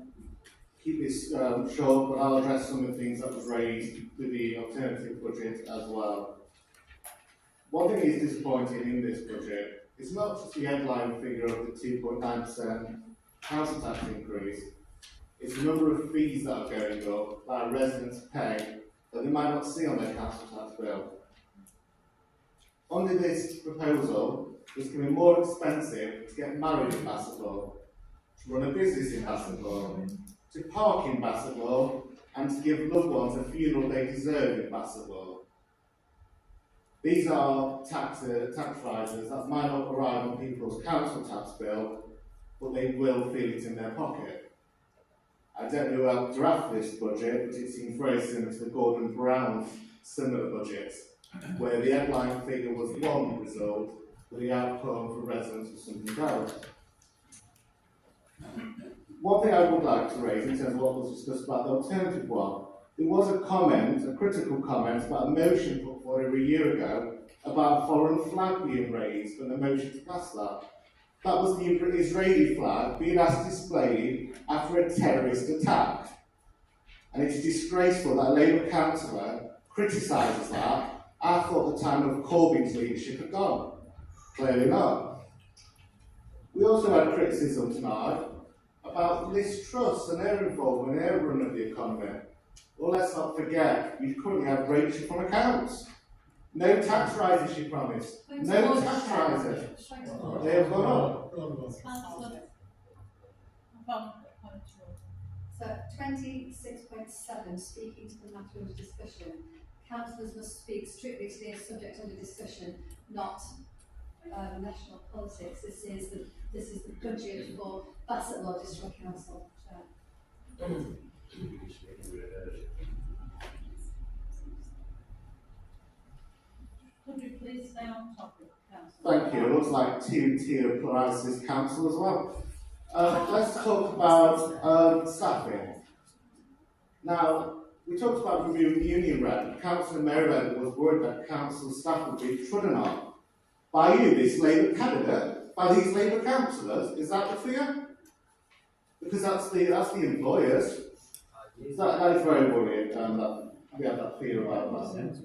keep this short, but I'll address some of the things that was raised with the alternative budget as well. One thing is disappointing in this budget, it's not just the headline figure of the 2.9% council tax increase, it's the number of fees that are going up that residents pay that they might not see on their council tax bill. Under this proposal, it's going to be more expensive to get married in Bassetlaw, to run a business in Bassetlaw, to park in Bassetlaw, and to give loved ones a funeral they deserve in Bassetlaw. These are tax rises that might not arrive on people's council tax bill, but they will feel it in their pocket. I don't know how to draft this budget, but it seems very similar to the Gordon Brown similar budgets, where the headline figure was one result, but the outcome for residents was something else. One thing I would like to raise in terms of what was discussed about the alternative one, there was a comment, a critical comment about a motion put forward over a year ago about a foreign flag being raised and the motion to pass that. That was the Israeli flag being displayed after a terrorist attack. And it's disgraceful that a Labour councillor criticises that. I thought the time of Corbyn's leadership had gone. Clearly not. We also had criticism tonight about Liz Truss and her involvement in her run of the economy. Well, let's not forget, we currently have Rachel from accounts. No tax rises, she promised. No tax rises. They have gone up. So 26.7, speaking to the matter under discussion. Councillors must speak strictly to the subject under discussion, not national politics. This is the budget for Bassetlaw District Council. Could you please stay on topic, Councillor? Thank you. It looks like two-tier pluralist council as well. Let's talk about staffing. Now, we talked about reviewing union rep. Councillor Merriweather was worried that council staff would be trodden on by you, this Labour candidate, by these Labour councillors. Is that the fear? Because that's the employers. That is very worrying. That we have that fear about that.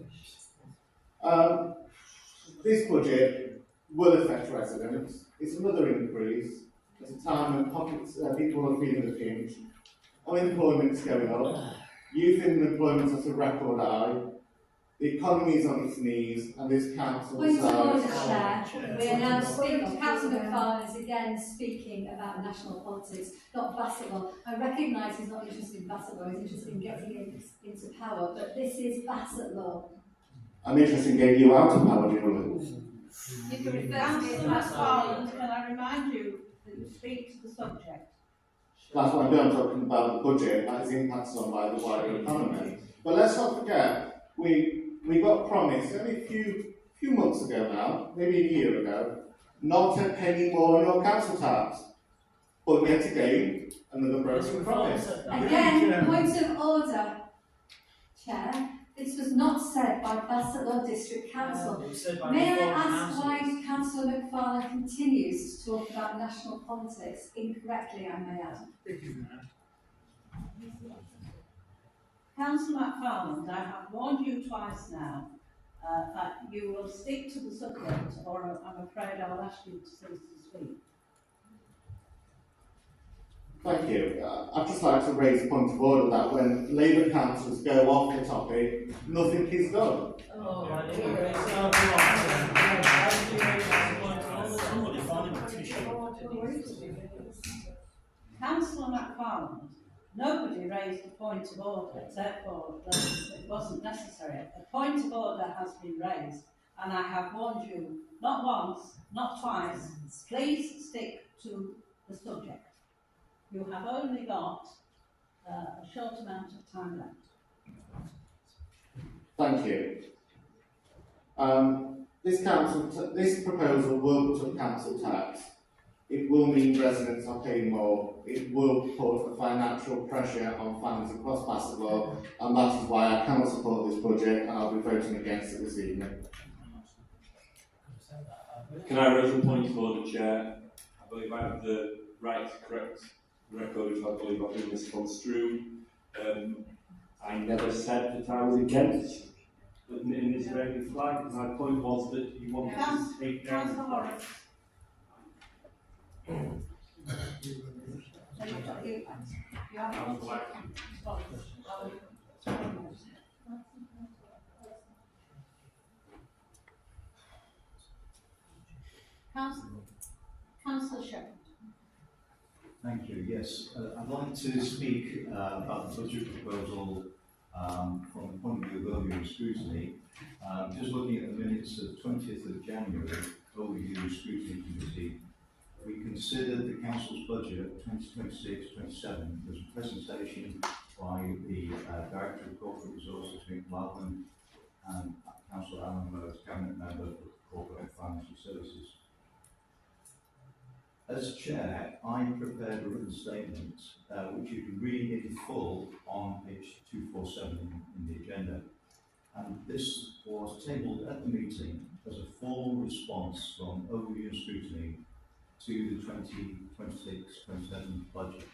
This budget will affect residents. It's another increase. It's a time when people are feeling the pinch. Unemployment's going up. Youth unemployment is at a record high. The economy is on its knees, and this council Point of order, Chair. We are now speaking. Councillor McFarlane is again speaking about national politics, not Bassetlaw. I recognise he's not interested in Bassetlaw, he's interested in getting into power, but this is Bassetlaw. I'm interested in getting you out of power, Julie. You can refer to me as McFarlane. Can I remind you that you speak to the subject? That's what I'm doing. I'm talking about the budget that is impacted on by the wider economy. But let's not forget, we got promised only a few months ago now, maybe a year ago, not a penny more on your council tax. But yet again, another broken promise. Again, point of order, Chair. This was not said by Bassetlaw District Council. May I ask why Councillor McFarlane continues to talk about national politics incorrectly, I may add? Councillor McFarlane, I have warned you twice now that you will stick to the subject, or I'm afraid I will ask you to cease to speak. Thank you. I'd just like to raise a point of order that when Labour councillors go off the topic, nothing is done. Councillor McFarlane, nobody raised a point of order, therefore it wasn't necessary. A point of order has been raised, and I have warned you not once, not twice. Please stick to the subject. You have only got a short amount of time left. Thank you. this proposal will put up council tax. It will mean residents are paying more. It will put a financial pressure on families across Bassetlaw, and that is why I cannot support this budget, and I'll be voting against it this evening. Can I raise a point of order, Chair? I believe I have the right to correct the record if I believe I've been misconstrued. I never said that I was against admitting this Israeli flag. My point was that you wanted to take down the flag. Councillor Shepherd. Thank you. Yes, I'd like to speak about the budget proposal from the point of view of overview scrutiny. Just looking at the minutes of 20th of January, overview scrutiny committee, we considered the council's budget 2026-27 as a presentation by the Director of Corporate Resources, Mick Wildman, and Councillor Alan Rose, Cabinet Member for Corporate Financial Services. As Chair, I prepared a written statement which you can read in full on page 247 in the agenda. And this was tabled at the meeting as a formal response from overview and scrutiny to the 2026-27 budget.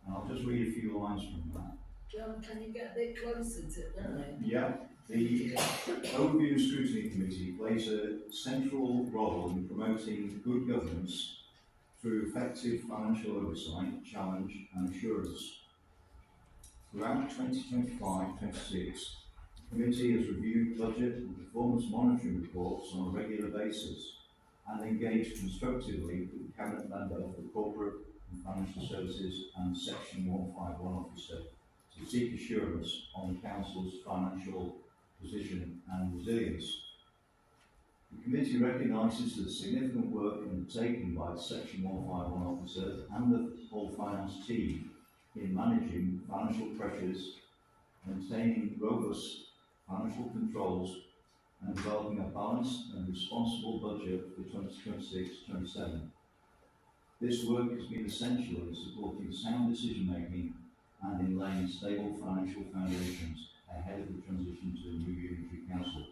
And I'll just read a few lines from that. John, can you get a bit closer to it? Yeah, the Overview and Scrutiny Committee plays a central role in promoting good governance through effective financial oversight, challenge and assurance. Throughout 2025-26, the committee has reviewed budget and performance monitoring reports on a regular basis and engaged constructively with the Cabinet Member for Corporate and Financial Services and Section 151 Officer to seek assurance on the Council's financial position and resilience. The committee recognises the significant work undertaken by the Section 151 Officer and the whole finance team in managing financial pressures, maintaining robust financial controls and developing a balanced and responsible budget for 2026-27. This work has been essential in supporting sound decision making and in laying stable financial foundations ahead of the transition to a new unitary council.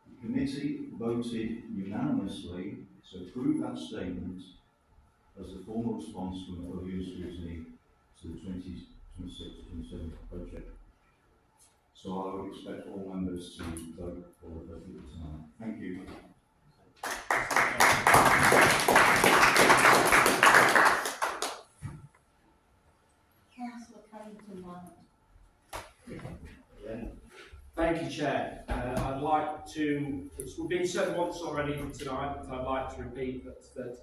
The committee voted unanimously to approve that statement as a formal response from overview scrutiny to the 2026-27 budget. So I would expect all members to vote for the budget tonight. Thank you. Thank you, Chair. I'd like to, it's been said once already tonight, but I'd like to repeat that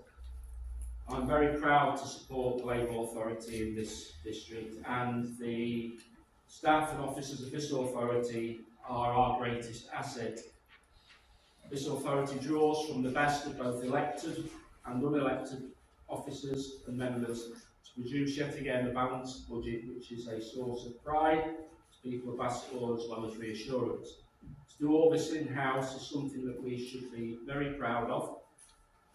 I'm very proud to support the Labour Authority in this district, and the staff and officers of this authority are our greatest asset. This authority draws from the best of both elected and unelected officers and members to produce yet again a balanced budget which is a source of pride to people of Bassetlaw as well as reassurance. To do all this in-house is something that we should be very proud of,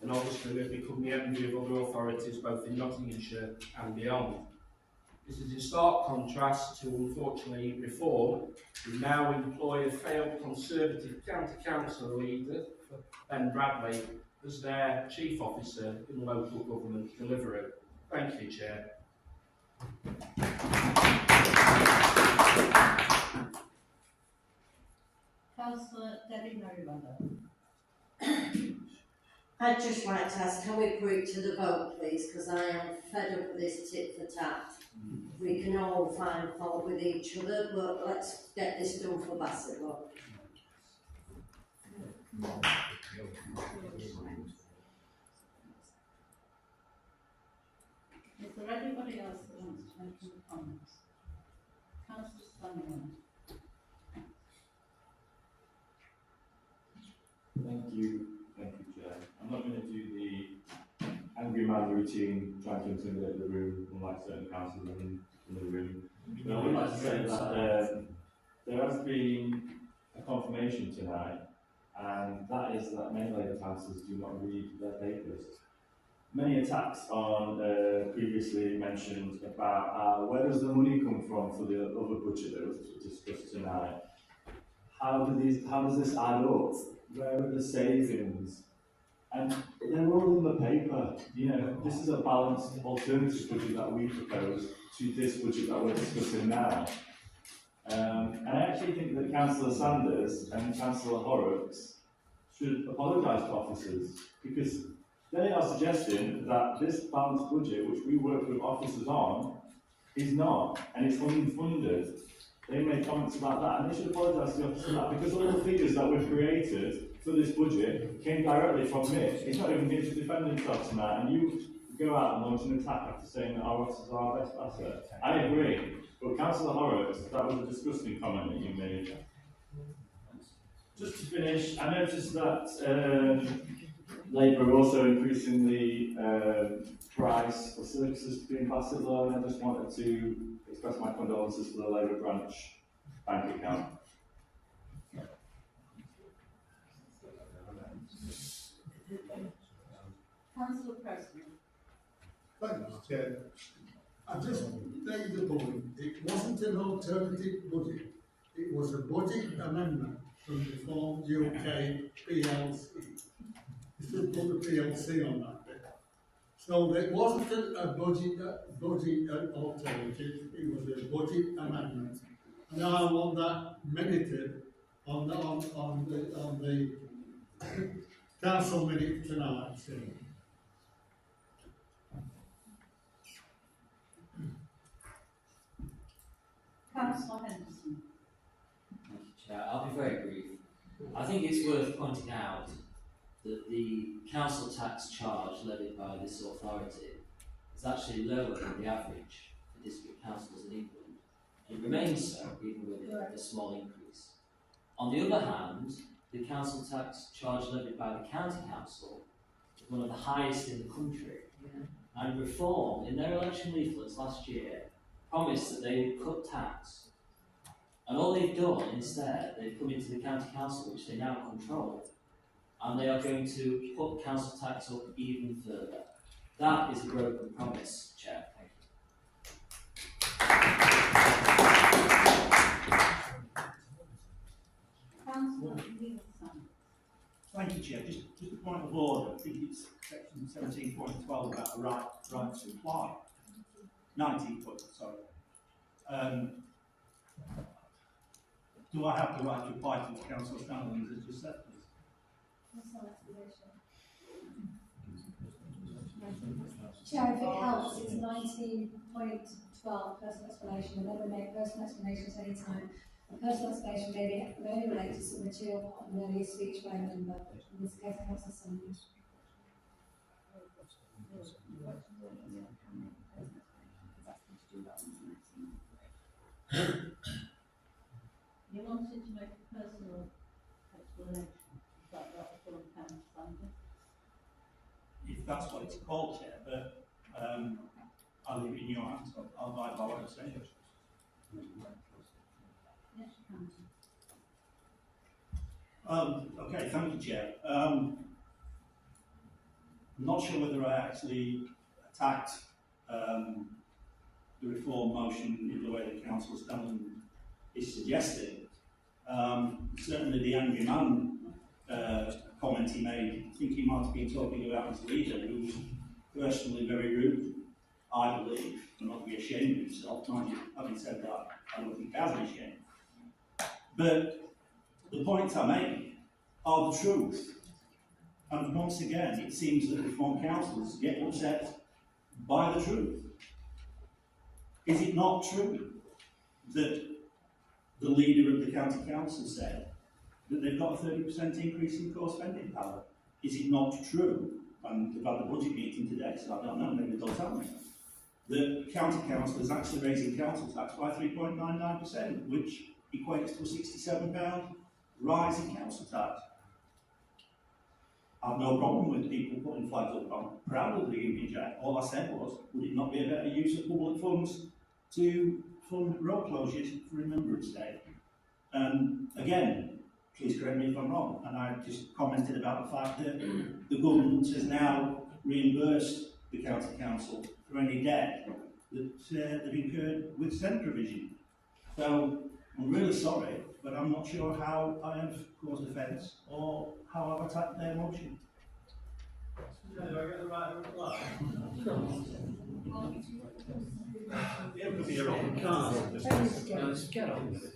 and obviously we've become the envy of other authorities both in Nottinghamshire and beyond. This is in stark contrast to, unfortunately, Reform, who now employ a failed Conservative County Council leader, Ben Bradley, as their chief officer in local government delivery. Thank you, Chair. Councillor Debbie Merriweather. I'd just like to ask, can we put it to the vote, please? Because I am fed up with this tit for tat. We can all find fault with each other, but let's get this done for Bassetlaw. Is there anybody else that wants to make any comments? Councillor Stanley. Thank you, Chair. I'm not going to do the angry man routine, trying to intimidate the room, unlike certain councillors in the room. But I would like to say that there has been a confirmation tonight and that is that many Labour councillors do not read their papers. Many attacks on previously mentioned about where does the money come from for the other budget that was discussed tonight. How does this add up? Where are the savings? And they're all in the paper. You know, this is a balanced alternative budget that we propose to this budget that we're discussing now. And I actually think that Councillor Sanders and Councillor Horrocks should apologise to officers, because they are suggesting that this balanced budget, which we work with officers on, is not, and it's unfunded. They made comments about that, and they should apologise to the officers for that, because all the figures that we've created for this budget came directly from me. It's not even here to defend himself tonight, and you go out and launch an attack after saying that our officers are our best asset. I agree, but Councillor Horrocks, that was a disgusting comment that you made. Just to finish, I noticed that Labour are also increasing the price for services to be in Bassetlaw, and I just wanted to express my condolences for the Labour branch bank account. Councillor President. Thanks, Chair. I just made the point, it wasn't an alternative budget, it was a budget amendment from the Reform UK PLC. You should put the PLC on that bit. So it wasn't a budget alternative, it was a budget amendment. And I want that minuted on the council minute tonight. Councillor Henderson. Thank you, Chair. I'll be very brief. I think it's worth pointing out that the council tax charge levied by this authority is actually lower than the average for district councils in England. It remains so, even with a small increase. On the other hand, the council tax charge levied by the county council is one of the highest in the country. And Reform, in their election leaflets last year, promised that they would cut tax. And all they've done instead, they've come into the county council, which they now control, and they are going to put council tax up even further. That is a broken promise, Chair. Councillor Thank you, Chair. Just a point of order. I think it's section 17.12 about a right to apply. 19 point, sorry. Do I have the right to apply to what Councillor Stanley has just said, please? Chair, if it helps, it's 19.12 personal explanation, and then we make personal explanations any time. A personal explanation may only relate to some material part of an earlier speech by a member, in this case, Councillor Sanders. You wanted to make a personal explanation. Is that right from Councillor Sanders? If that's what it's called, Chair, but I'll leave it in your hands. I'll abide by what I'm saying. Yes, Councillor. Okay, thank you, Chair. I'm not sure whether I actually attacked the reform motion in the way that Councillor Stanley is suggesting. Certainly the angry man comment he made, I think he might have been talking about his leader, who was personally very rude, I believe, and not to be ashamed of himself. Mind you, having said that, I don't think he has been ashamed. But the points I make are the truth. And once again, it seems that Reform councillors get upset by the truth. Is it not true that the leader of the county council said that they've got a 30% increase in core spending power? Is it not true, and they've had the budget meeting today, so I don't know, maybe they'll tell me, that county council is actually raising council tax by 3.99%, which equates to a £67 rise in council tax. I've no problem with people putting flags up. I'm proud of the image. All I said was, would it not be a better use of public funds to fund road closures for Remembrance Day? And again, please correct me if I'm wrong, and I just commented about the fact that the government has now reimbursed the county council for any debt that they've incurred with STEM provision. So I'm really sorry, but I'm not sure how I have caused offence or how I've attacked their motion. Do I get the right reply? Yeah, because you're on. Let's get on with it.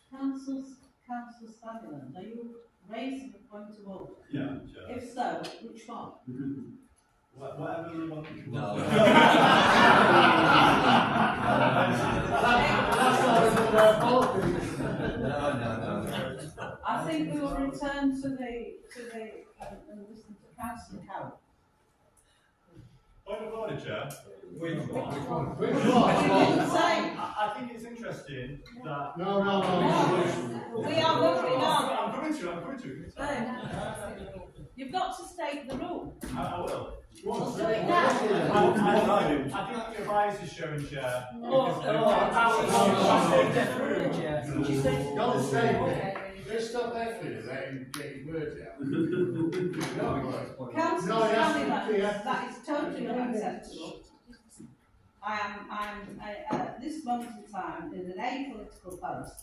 Councillor Sutherland, are you raising a point of order? Yeah, sure. If so, which one? Whatever you want. No. I think we will return to the and listen to Councillor Carroll. Point of order, Chair. Which one? I think it's interesting that. No. We are moving on. I'm coming to it. You've got to state the rule. I will. We'll do it now. I think your bias is showing, Chair. Don't say. Let's stop that for you, let him get his words out. Councillor Sutherland, that is totally unacceptable. This moment in time in an apolitical post.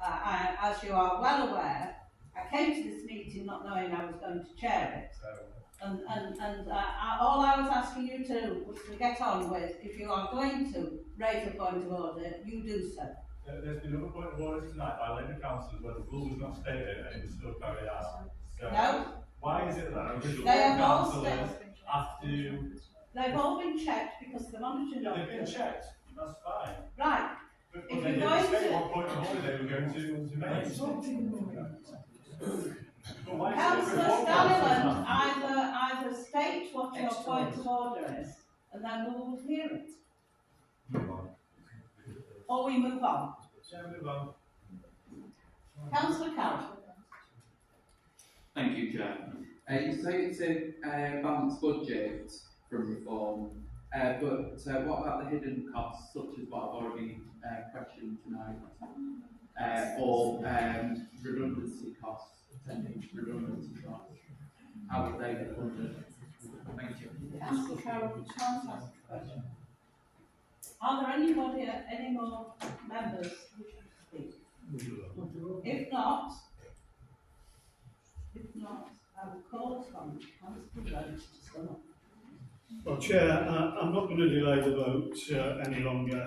As you are well aware, I came to this meeting not knowing I was going to chair it. And all I was asking you to do was to get on with, if you are going to raise a point of order, you do so. There's been another point of order tonight by Labour councillors where the rule was not stated and it was still carried out. So No. why is it that They have all councillors have to? They've all been checked because the monitoring They've been checked. That's fine. Right. But If they you're didn't going state to- what point of order they were going to make. But why is it Councillor before Sutherland, councillors either state what your point of order is, and then we will hear it. Or we move on. move on. Councillor Carroll. Thank you, Chair. You say it's a balanced budget from reform, but what about the hidden costs, such as what I've already questioned tonight, or redundancy costs? How would they be funded? Thank you. Councillor Carroll, chance to ask a question. Are there any more members who wish to speak? If not, I will call upon Councillor Rhodes to sum up. Well, Chair, I'm not going to delay the vote any longer.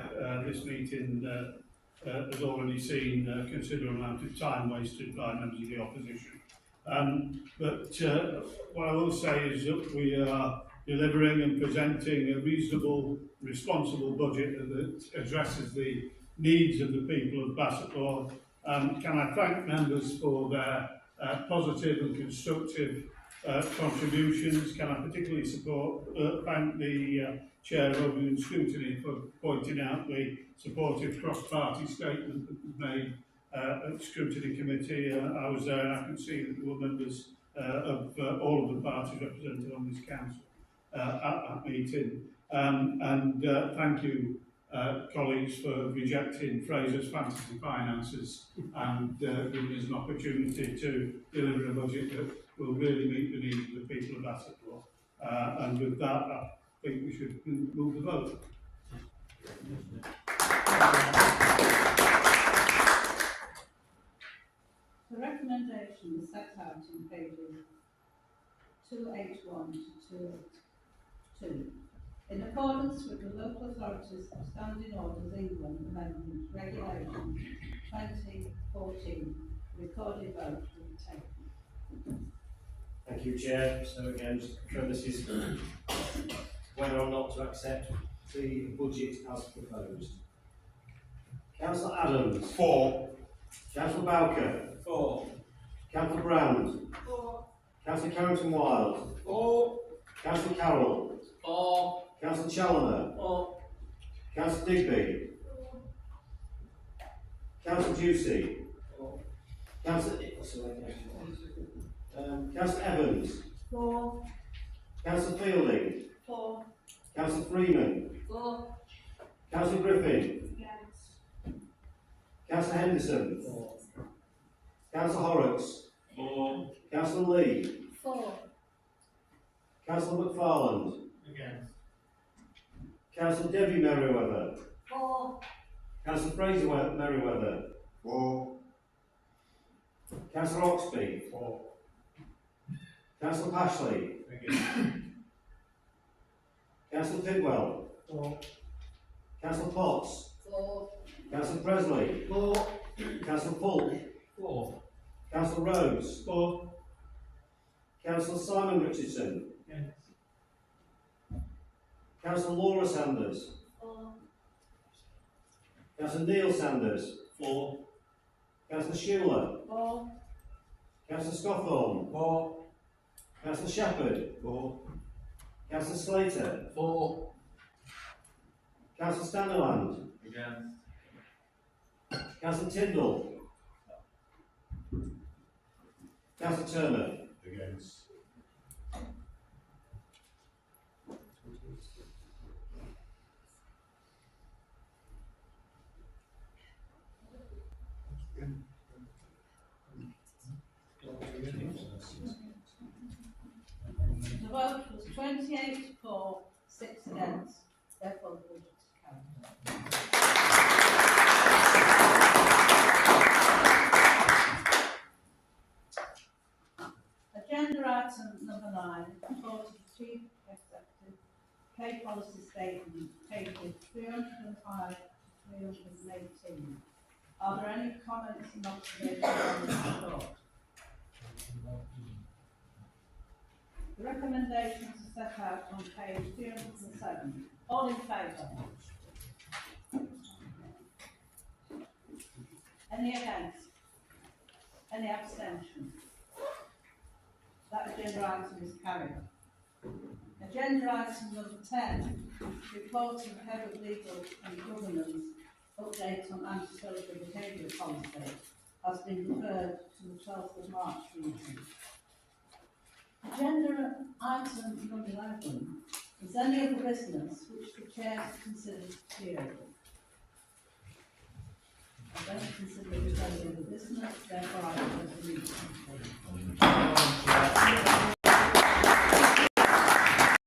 This meeting has already seen a considerable amount of time wasted by members of the opposition. But what I will say is that we are delivering and presenting a reasonable, responsible budget that addresses the needs of the people of Bassetlaw. Can I thank members for their positive and constructive contributions? Can I particularly thank the Chair of Open and Scrutiny for pointing out the supportive cross-party statement that was made at the Scrutiny Committee. I was there and I could see that there were members of all of the parties represented on this council at that meeting. Thank you, colleagues, for rejecting Fraser's fantasy finances and giving us an opportunity to deliver a budget that will really meet the needs of the people of Bassetlaw. And with that, I think we should move the vote. The recommendation is set out in pages 281 to 282. In accordance with the Local Authorities Standing Orders England Amendment Regulation 2014, recorded vote will be taken. Thank you, Chair. So again, just to confirm, this is whether or not to accept the budget as proposed. Councillor Adams. For. Councillor Bowker. For. Councillor Brown. For. Councillor Carrington-Wild. For. Councillor Carroll. For. Councillor Challoner. For. Councillor Digby. Councillor Ducey. Councillor Councillor Evans. For. Councillor Fielding. For. Councillor Freeman. For. Councillor Griffin. Yes. Councillor Henderson. For. Councillor Horrocks. For. Councillor Lee. For. Councillor McFarland. Against. Councillor Debbie Merriweather. For. Councillor Fraser Merriweather. For. Councillor Oxby. For. Councillor Pashley. Against. Councillor Pidwell. For. Councillor Potts. For. Councillor Presley. For. Councillor Polk. For. Councillor Rose. For. Councillor Simon Richardson. Against. Councillor Laura Sanders. For. Councillor Neil Sanders. For. Councillor Schuler. For. Councillor Scawthorne. For. Councillor Shepherd. For. Councillor Slater. For. Councillor Stannerland. Against. Councillor Tyndall. Councillor Turner. Against. The vote was 28 for, 6 against. Therefore, the budget is carried. Agenda item number 9, report of the Chief Executive, pay policy statement, pages 305 to 318. Are there any comments and observations on this report? The recommendations are set out on page 307. All in favour? Any against? Any abstention? That agenda item is carried. Agenda item number 10, report of head of legal and governance, update on antisocial behaviour policy, has been deferred to the 12th of March meeting. Agenda item number 11 is any other business which the chair considers clearable. I don't consider it as any other business, therefore I close the meeting.